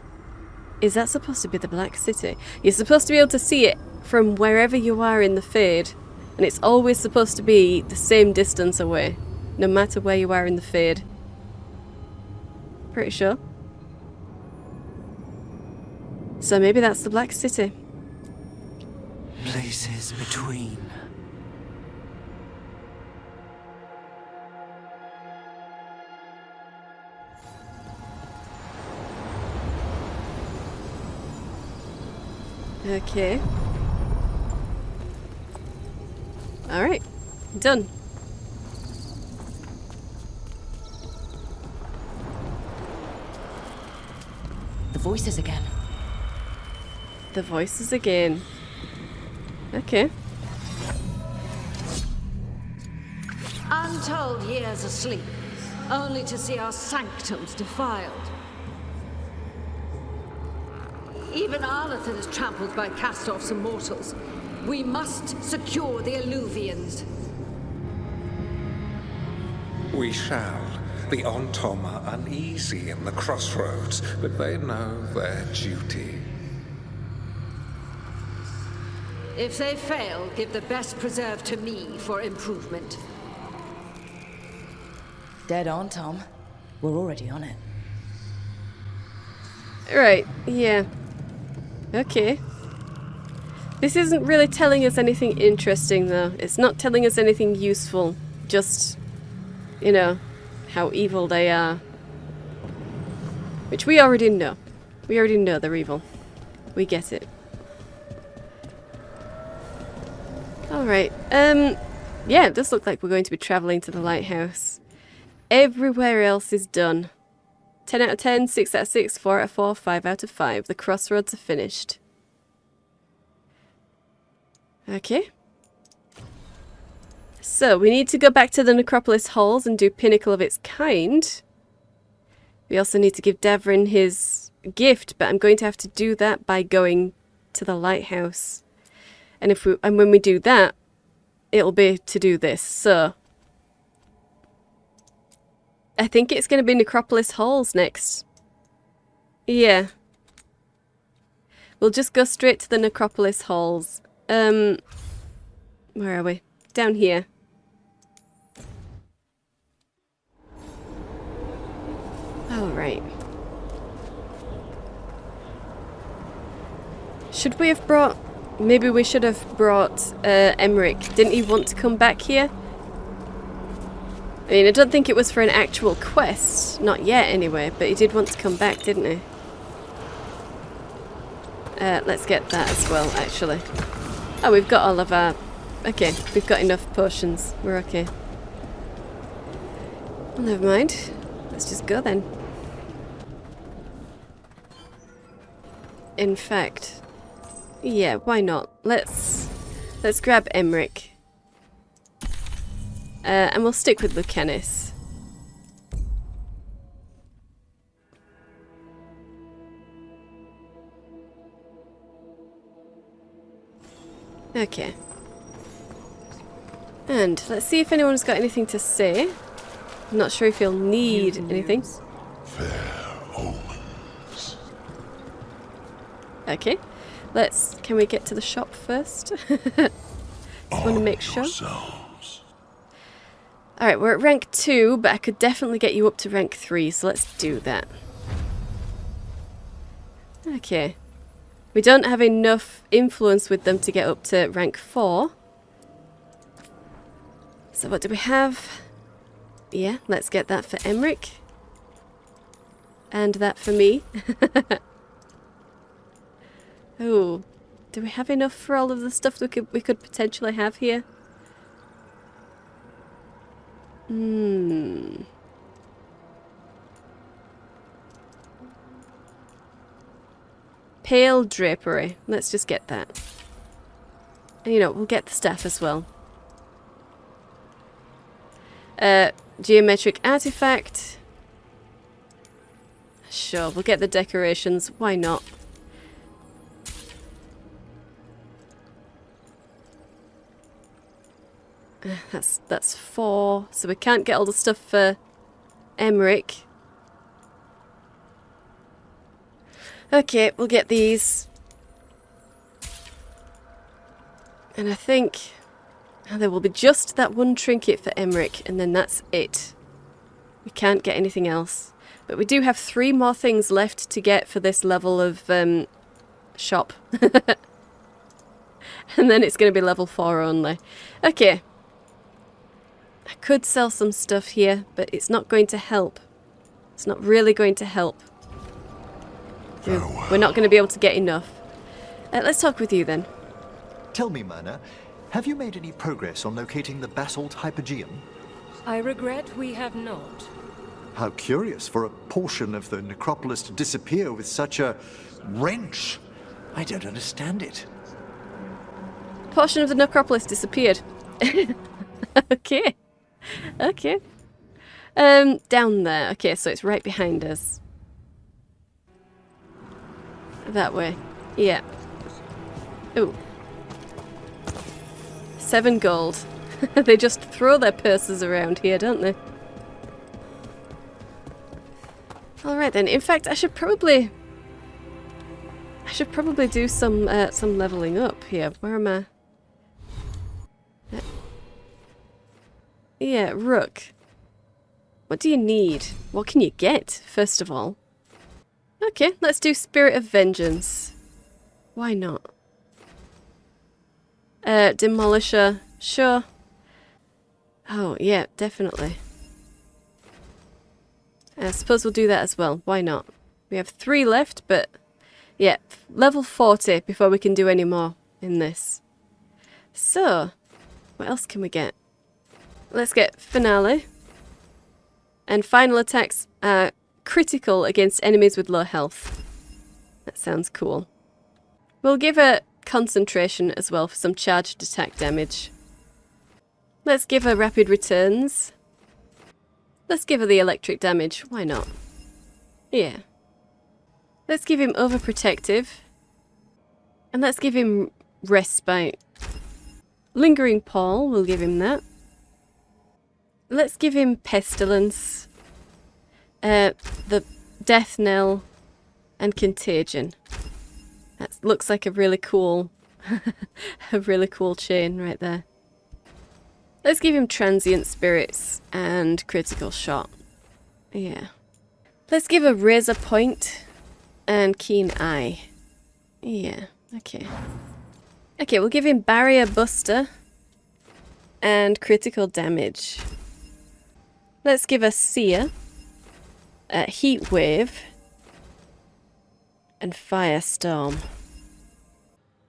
Is that supposed to be the Black City? You're supposed to be able to see it from wherever you are in the Fade, and it's always supposed to be the same distance away, no matter where you are in the Fade. Pretty sure. So maybe that's the Black City. Places between. Okay. Alright. Done. The voices again. The voices again. Okay. Untold years asleep, only to see our sanctums defiled. Even Arlathan is trampled by cast-offs and mortals. We must secure the Alluvians. We shall. The Ontom are uneasy in the crossroads, but they know their duty. If they fail, give the best preserve to me for improvement. Dead on, Tom. We're already on it. Right, yeah. Okay. This isn't really telling us anything interesting, though. It's not telling us anything useful. Just, you know, how evil they are. Which we already know. We already know they're evil. We get it. Alright, yeah, it does look like we're going to be travelling to the lighthouse. Everywhere else is done. 10 out of 10, 6 out of 6, 4 out of 4, 5 out of 5. The crossroads are finished. Okay. So, we need to go back to the Necropolis Halls and do Pinnacle of its kind. We also need to give Davrin his gift, but I'm going to have to do that by going to the lighthouse. And when we do that, it'll be to do this. So, I think it's going to be Necropolis Halls next. Yeah. We'll just go straight to the Necropolis Halls. Where are we? Down here. Alright. Should we have brought... Maybe we should have brought Emmerich. Didn't he want to come back here? I mean, I don't think it was for an actual quest. Not yet, anyway. But he did want to come back, didn't he? Let's get that as well, actually. Oh, we've got all of our... Okay, we've got enough potions. We're okay. Well, never mind. Let's just go then. In fact... Yeah, why not? Let's grab Emmerich. And we'll stick with Lucanus. Okay. And let's see if anyone's got anything to say. I'm not sure if you'll need anything. Fair omens. Okay. Can we get to the shop first? Just want to make sure. Alright, we're at rank 2, but I could definitely get you up to rank 3, so let's do that. Okay. We don't have enough influence with them to get up to rank 4. So what do we have? Yeah, let's get that for Emmerich. And that for me. Oh, do we have enough for all of the stuff we could potentially have here? Pale drapery. Let's just get that. And you know, we'll get the staff as well. Geometric artifact. Sure, we'll get the decorations. Why not? That's 4, so we can't get all the stuff for Emmerich. Okay, we'll get these. And I think there will be just that one trinket for Emmerich, and then that's it. We can't get anything else. But we do have 3 more things left to get for this level of shop. And then it's going to be level 4 only. Okay. I could sell some stuff here, but it's not going to help. It's not really going to help. We're not going to be able to get enough. Let's talk with you then. Tell me, Myrna, have you made any progress on locating the basalt hypogeum? I regret we have not. How curious for a portion of the necropolis to disappear with such a wrench. I don't understand it. Portion of the necropolis disappeared. Okay. Okay. Down there. Okay, so it's right behind us. That way. Yeah. Ooh. 7 gold. They just throw their purses around here, don't they? Alright then. In fact, I should probably do some leveling up here. Where am I? Yeah, Rook. What do you need? What can you get, first of all? Okay, let's do Spirit of Vengeance. Why not? Demolisher. Sure. Oh, yeah, definitely. I suppose we'll do that as well. Why not? We have 3 left, but... yeah, level 40 before we can do any more in this. So, what else can we get? Let's get Finale. And final attacks are critical against enemies with low health. That sounds cool. We'll give her concentration as well for some charged attack damage. Let's give her rapid returns. Let's give her the electric damage. Why not? Yeah. Let's give him overprotective. And let's give him respite. Lingering Paul, we'll give him that. Let's give him pestilence. The death knell and contagion. That looks like a really cool chain right there. Let's give him transient spirits and critical shot. Yeah. Let's give a razor point and keen eye. Yeah, okay. Okay, we'll give him barrier buster and critical damage. Let's give a seer, heat wave, and firestorm.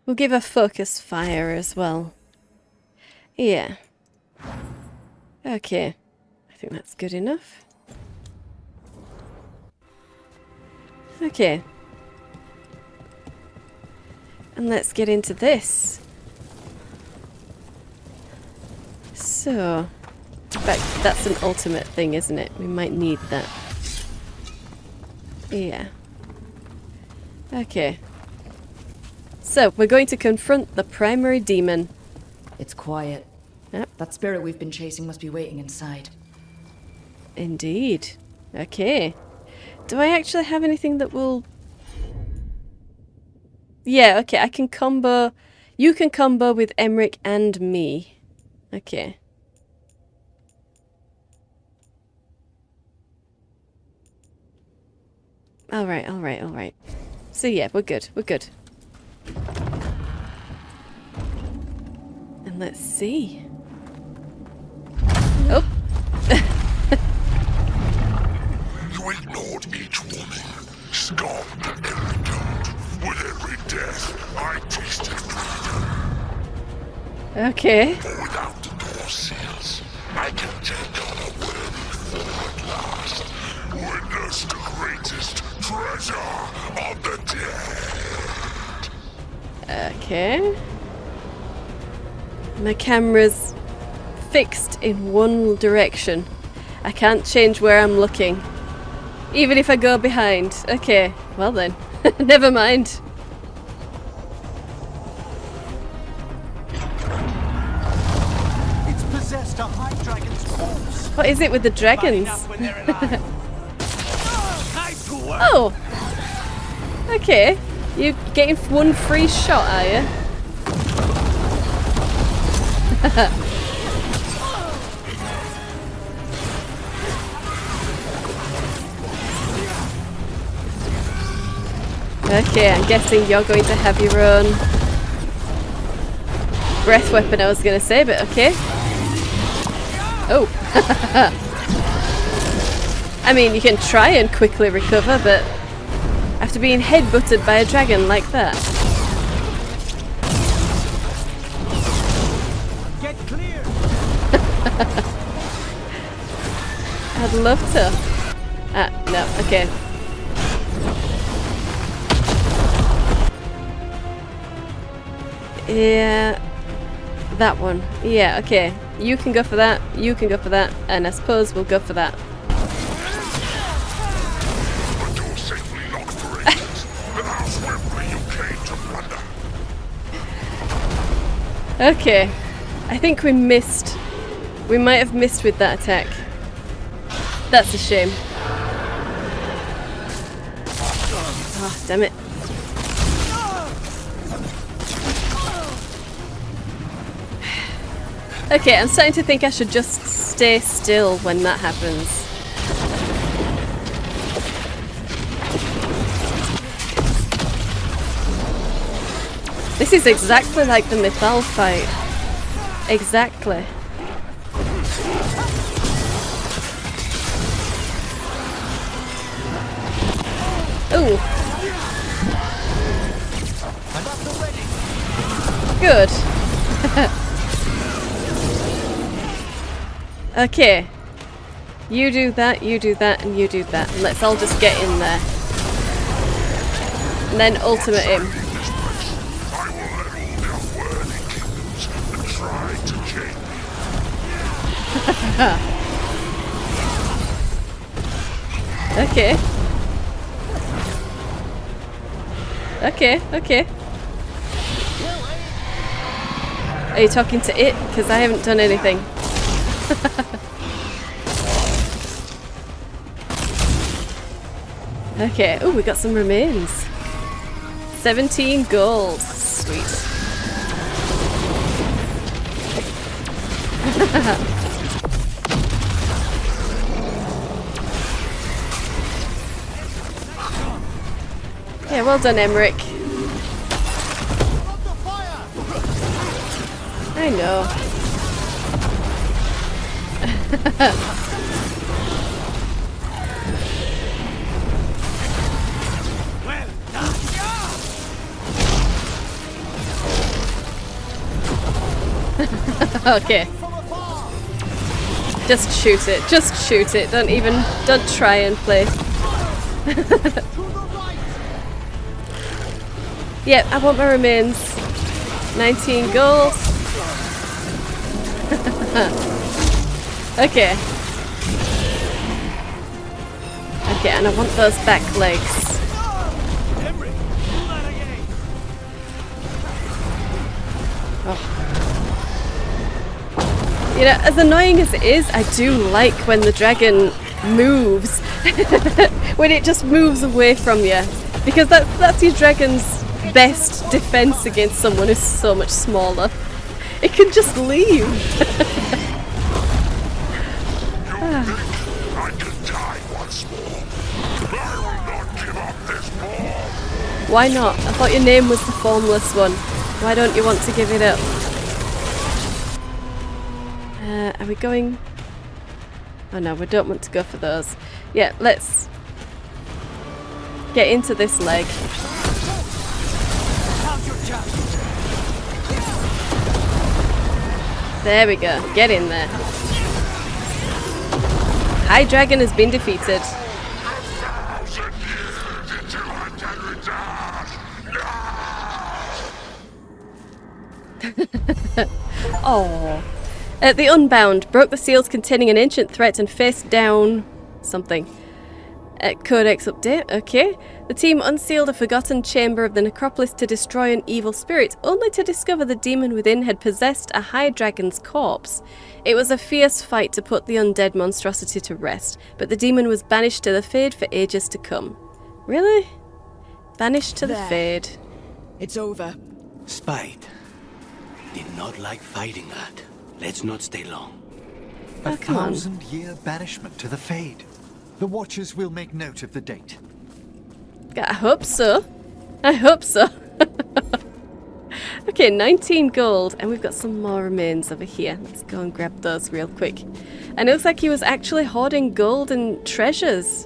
We'll give a focus fire as well. Yeah. Okay. I think that's good enough. Okay. And let's get into this. So, in fact, that's an ultimate thing, isn't it? We might need that. Yeah. Okay. So, we're going to confront the primary demon. It's quiet. Yep. That spirit we've been chasing must be waiting inside. Indeed. Okay. Do I actually have anything that will... yeah, okay, I can combo... you can combo with Emmerich and me. Okay. Alright, alright, alright. So yeah, we're good, we're good. And let's see. Oh! You ignored each warning, scoffed at every taunt. With every death, I tasted freedom. Okay. For without the door seals, I can take on a worthy foe at last. Witness the greatest treasure of the dead. Okay. My camera's fixed in one direction. I can't change where I'm looking. Even if I go behind. Okay, well then. Never mind. It's possessed a high dragon's corpse. What is it with the dragons? Oh! Okay. You're getting one free shot, are you? Okay, I'm guessing you're going to have your own breath weapon, I was going to say, but okay. Oh. I mean, you can try and quickly recover, but after being headbutted by a dragon like that. I'd love to. No, okay. Yeah, that one. Yeah, okay. You can go for that, you can go for that, and I suppose we'll go for that. Okay, I think we missed. We might have missed with that attack. That's a shame. Oh, damn it. Okay, I'm starting to think I should just stay still when that happens. This is exactly like the Mythal fight. Exactly. Ooh. Good. Okay. You do that, and you do that. And let's all just get in there. And then ultimate him. Okay. Okay, okay. Are you talking to it? Because I haven't done anything. Okay. Oh, we got some remains. 17 gold. Sweet. Yeah, well done, Emmerich. I know. Okay. Just shoot it. Just shoot it. Don't try and play. Yep, I want my remains. 19 gold. Okay. Okay, and I want those back legs. Oh. You know, as annoying as it is, I do like when the dragon moves. When it just moves away from you. Because that's your dragon's best defense against someone who's so much smaller. It can just leave. I can die once more. I will not give up this ball. Why not? I thought your name was the Formless One. Why don't you want to give it up? Are we going? Oh no, we don't want to go for those. Yeah, let's get into this leg. There we go. Get in there. High Dragon has been defeated. Oh. The Unbound broke the seals containing an ancient threat and faced down something. Codex update, okay. The team unsealed a forgotten chamber of the necropolis to destroy an evil spirit, only to discover the demon within had possessed a high dragon's corpse. It was a fierce fight to put the undead monstrosity to rest, but the demon was banished to the Fade for ages to come. Really? Banished to the Fade. It's over. Spite. Did not like fighting that. Let's not stay long. A 1,000-year banishment to the Fade. The Watchers will make note of the date. I hope so. I hope so. Okay, 19 gold, and we've got some more remains over here. Let's go and grab those real quick. And it looks like he was actually hoarding gold and treasures.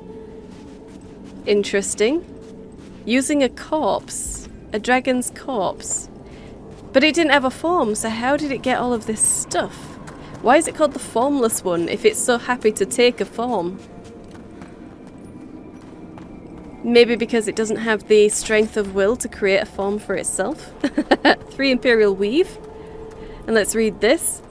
Interesting. Using a corpse. A dragon's corpse. But it didn't have a form, so how did it get all of this stuff? Why is it called the formless one if it's so happy to take a form? Maybe because it doesn't have the strength of will to create a form for itself. 3 Imperial Weave. And let's read this.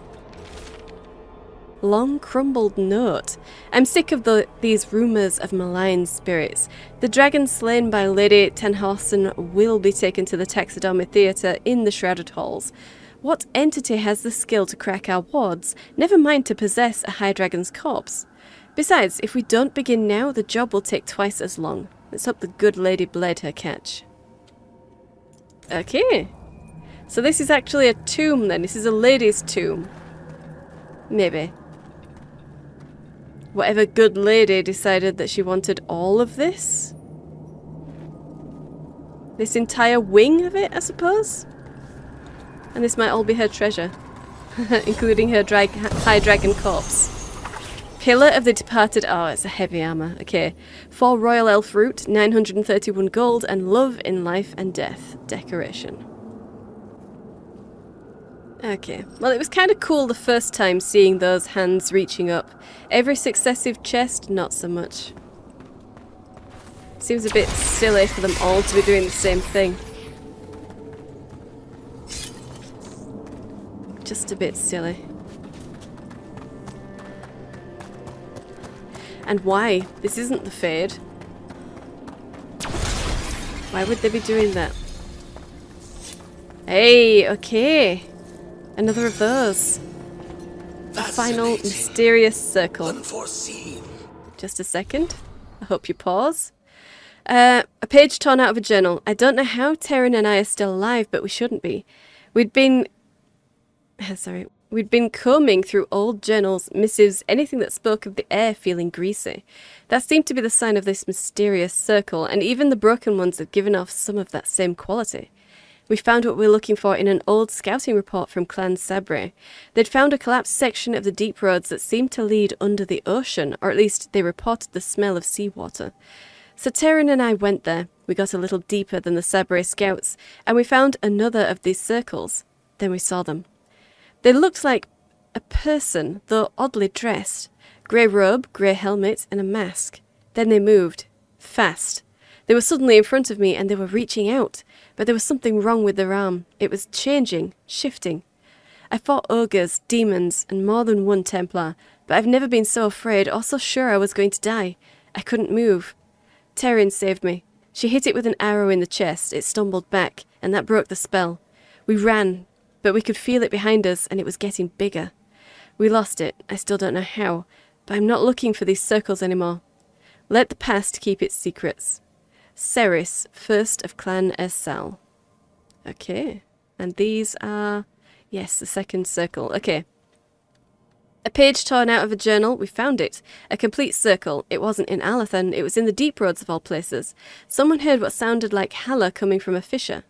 Long crumbled note. I'm sick of these rumours of malign spirits. The dragon slain by Lady Tenhausen will be taken to the taxidermy theatre in the Shrouded Halls. What entity has the skill to crack our wards, never mind to possess a high dragon's corpse? Besides, if we don't begin now, the job will take twice as long. Let's hope the good lady bled her catch. Okay. So this is actually a tomb then. This is a lady's tomb. Maybe. Whatever good lady decided that she wanted all of this. This entire wing of it, I suppose? And this might all be her treasure. Including her high dragon corpse. Pillar of the Departed. Oh, it's a heavy armour. Okay. 4 Royal Elf Root, 931 gold, and Love in Life and Death decoration. Okay. Well, it was kind of cool the first time seeing those hands reaching up. Every successive chest, not so much. Seems a bit silly for them all to be doing the same thing. Just a bit silly. And why? This isn't the Fade. Why would they be doing that? Hey, okay. Another of those. The final mysterious circle. Unforeseen. Just a second. I hope you pause. A page torn out of a journal. I don't know how Taryn and I are still alive, but we shouldn't be. We'd been combing through old journals, missives, anything that spoke of the air feeling greasy. That seemed to be the sign of this mysterious circle, and even the broken ones had given off some of that same quality. We found what we were looking for in an old scouting report from Clan Sabre. They'd found a collapsed section of the deep roads that seemed to lead under the ocean, or at least they reported the smell of seawater. So Taryn and I went there. We got a little deeper than the Sabre scouts, and we found another of these circles. Then we saw them. They looked like a person, though oddly dressed. Grey robe, grey helmet, and a mask. Then they moved. Fast. They were suddenly in front of me, and they were reaching out. But there was something wrong with their arm. It was changing, shifting. I fought ogres, demons, and more than one Templar, but I've never been so afraid or so sure I was going to die. I couldn't move. Taryn saved me. She hit it with an arrow in the chest. It stumbled back, and that broke the spell. We ran, but we could feel it behind us, and it was getting bigger. We lost it. I still don't know how, but I'm not looking for these circles anymore. Let the past keep its secrets. Ceres, first of Clan Ersal. Okay. And these are... Yes, the second circle. Okay. A page torn out of a journal. We found it. A complete circle. It wasn't in Alathan. It was in the deep roads of all places. Someone heard what sounded like Halla coming from a fissure.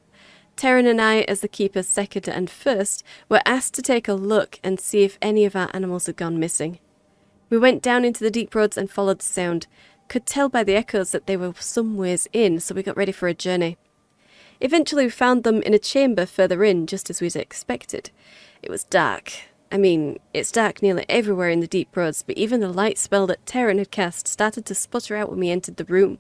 Taryn and I, as the keepers second and first, were asked to take a look and see if any of our animals had gone missing. We went down into the deep roads and followed the sound. Could tell by the echoes that they were some ways in, so we got ready for a journey. Eventually we found them in a chamber further in, just as we'd expected. It was dark. I mean, it's dark nearly everywhere in the deep roads, but even the light spell that Taryn had cast started to sputter out when we entered the room.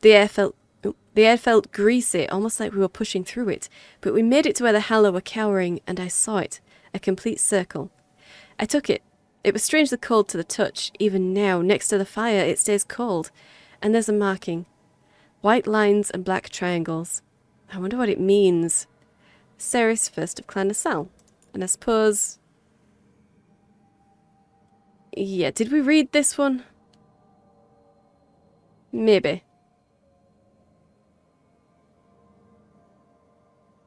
The air felt greasy, almost like we were pushing through it, but we made it to where the Halla were cowering, and I saw it, a complete circle. I took it. It was strangely cold to the touch. Even now, next to the fire, it stays cold. And there's a marking. White lines and black triangles. I wonder what it means. Ceres, first of Clan Ersal. And I suppose... Yeah, did we read this one? Maybe.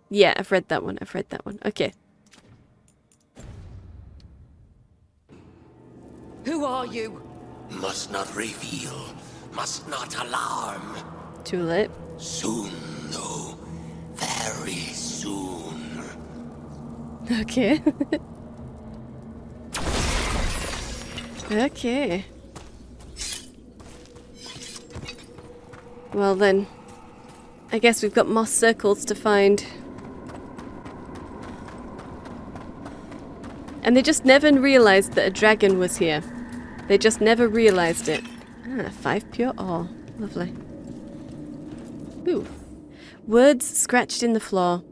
Yeah, I've read that one. Okay. Who are you? Must not reveal. Must not alarm. Too late. Soon, though. Very soon. Okay. Okay. Well then, I guess we've got more circles to find. And they just never realised that a dragon was here. They just never realised it. Ah, 5 pure ore. Lovely. Ooh. Words scratched in the floor.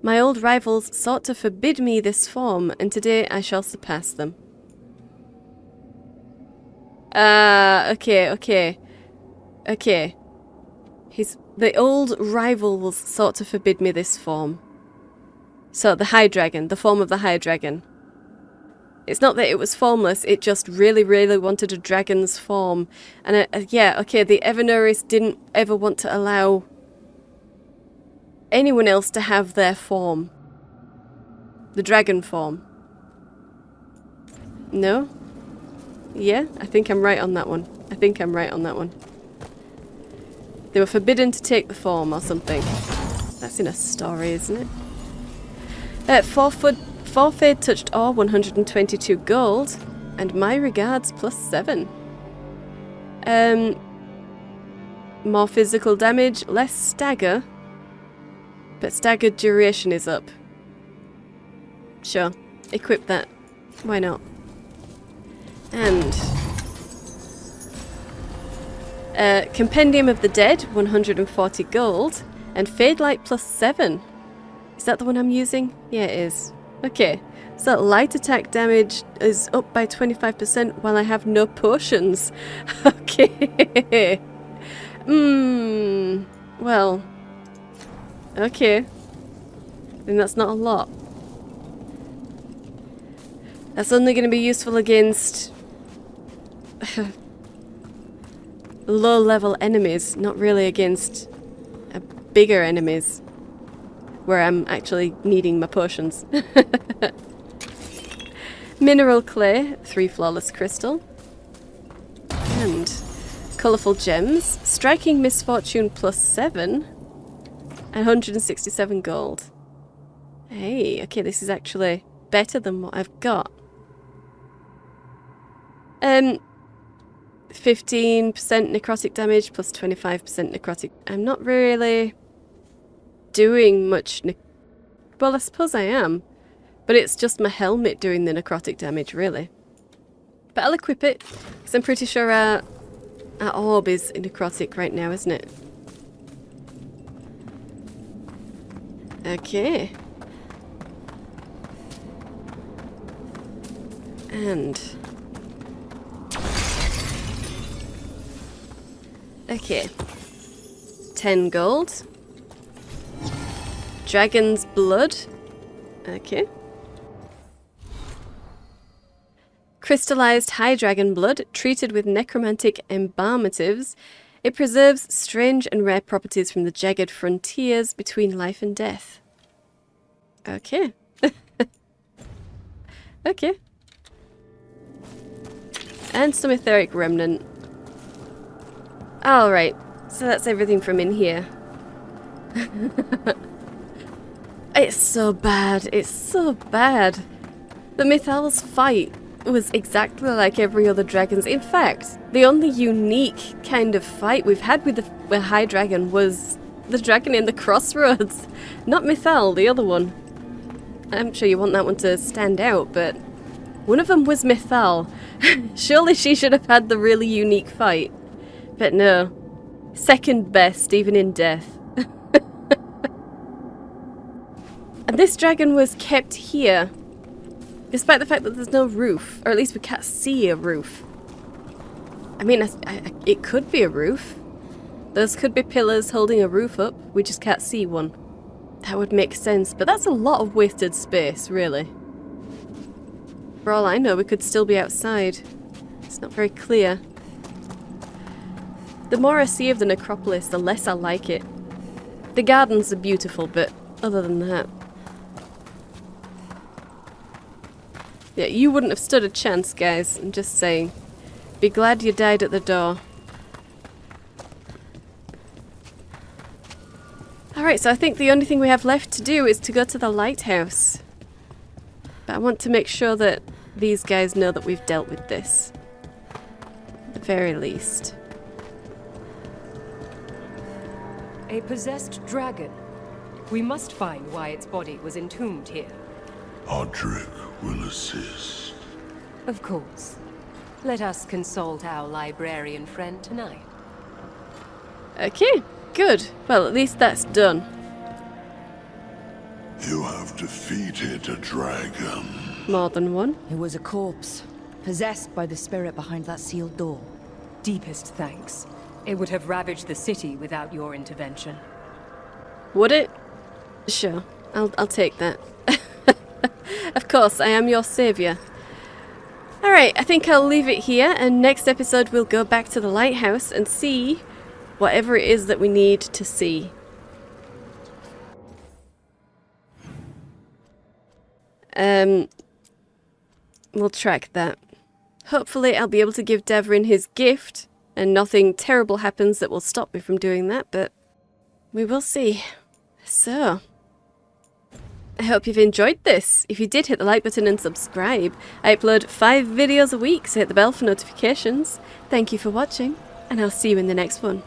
My old rivals sought to forbid me this form, and today I shall surpass them. Okay. The old rivals sought to forbid me this form. So, the High Dragon, the form of the High Dragon. It's not that it was formless, it just really, really wanted a dragon's form. And yeah, okay, the Evanuris didn't ever want to allow anyone else to have their form. The dragon form. No? Yeah, I think I'm right on that one. They were forbidden to take the form or something. That's in a story, isn't it? Forfeit touched ore, 122 gold. And my regards, +7. More physical damage, less stagger. But stagger duration is up. Sure, equip that. Why not? And Compendium of the Dead, 140 gold, and Fade Light +7. Is that the one I'm using? Yeah, it is. Okay, so light attack damage is up by 25% while I have no potions. Okay. Well. Okay. Then that's not a lot. That's only going to be useful against low-level enemies, not really against bigger enemies, where I'm actually needing my potions. Mineral clay, 3 flawless crystal, and colourful gems, striking misfortune +7, and 167 gold. Hey, okay, this is actually better than what I've got. 15% necrotic damage plus 25% necrotic. I'm not really doing much well, I suppose I am. But it's just my helmet doing the necrotic damage, really. But I'll equip it, because I'm pretty sure our orb is necrotic right now, isn't it? Okay. And... okay. 10 gold. Dragon's blood. Okay. Crystallized high dragon blood, treated with necromantic embalmatives. It preserves strange and rare properties from the jagged frontiers between life and death. Okay. Okay. And some etheric remnant. Alright, so that's everything from in here. It's so bad, it's so bad. The Mythal's fight was exactly like every other dragon's. In fact, the only unique kind of fight we've had with the High Dragon was the dragon in the Crossroads. Not Mythal, the other one. I'm sure you want that one to stand out, but one of them was Mythal. Surely she should have had the really unique fight. But no. Second best, even in death. And this dragon was kept here, despite the fact that there's no roof. Or at least we can't see a roof. I mean, it could be a roof. Those could be pillars holding a roof up. We just can't see one. That would make sense, but that's a lot of wasted space, really. For all I know, we could still be outside. It's not very clear. The more I see of the necropolis, the less I like it. The gardens are beautiful, but other than that... yeah, you wouldn't have stood a chance, guys. I'm just saying. Be glad you died at the door. Alright, so I think the only thing we have left to do is to go to the lighthouse. But I want to make sure that these guys know that we've dealt with this. At the very least. A possessed dragon. We must find why its body was entombed here. Odric will assist. Of course. Let us consult our librarian friend tonight. Okay, good. Well, at least that's done. You have defeated a dragon. More than one. It was a corpse, possessed by the spirit behind that sealed door. Deepest thanks. It would have ravaged the city without your intervention. Would it? Sure, I'll take that. Of course, I am your saviour. Alright, I think I'll leave it here, and next episode we'll go back to the lighthouse and see whatever it is that we need to see. We'll track that. Hopefully I'll be able to give Devrin his gift, and nothing terrible happens that will stop me from doing that, but we will see. So, I hope you've enjoyed this. If you did, hit the like button and subscribe. I upload 5 videos a week, so hit the bell for notifications. Thank you for watching, and I'll see you in the next one.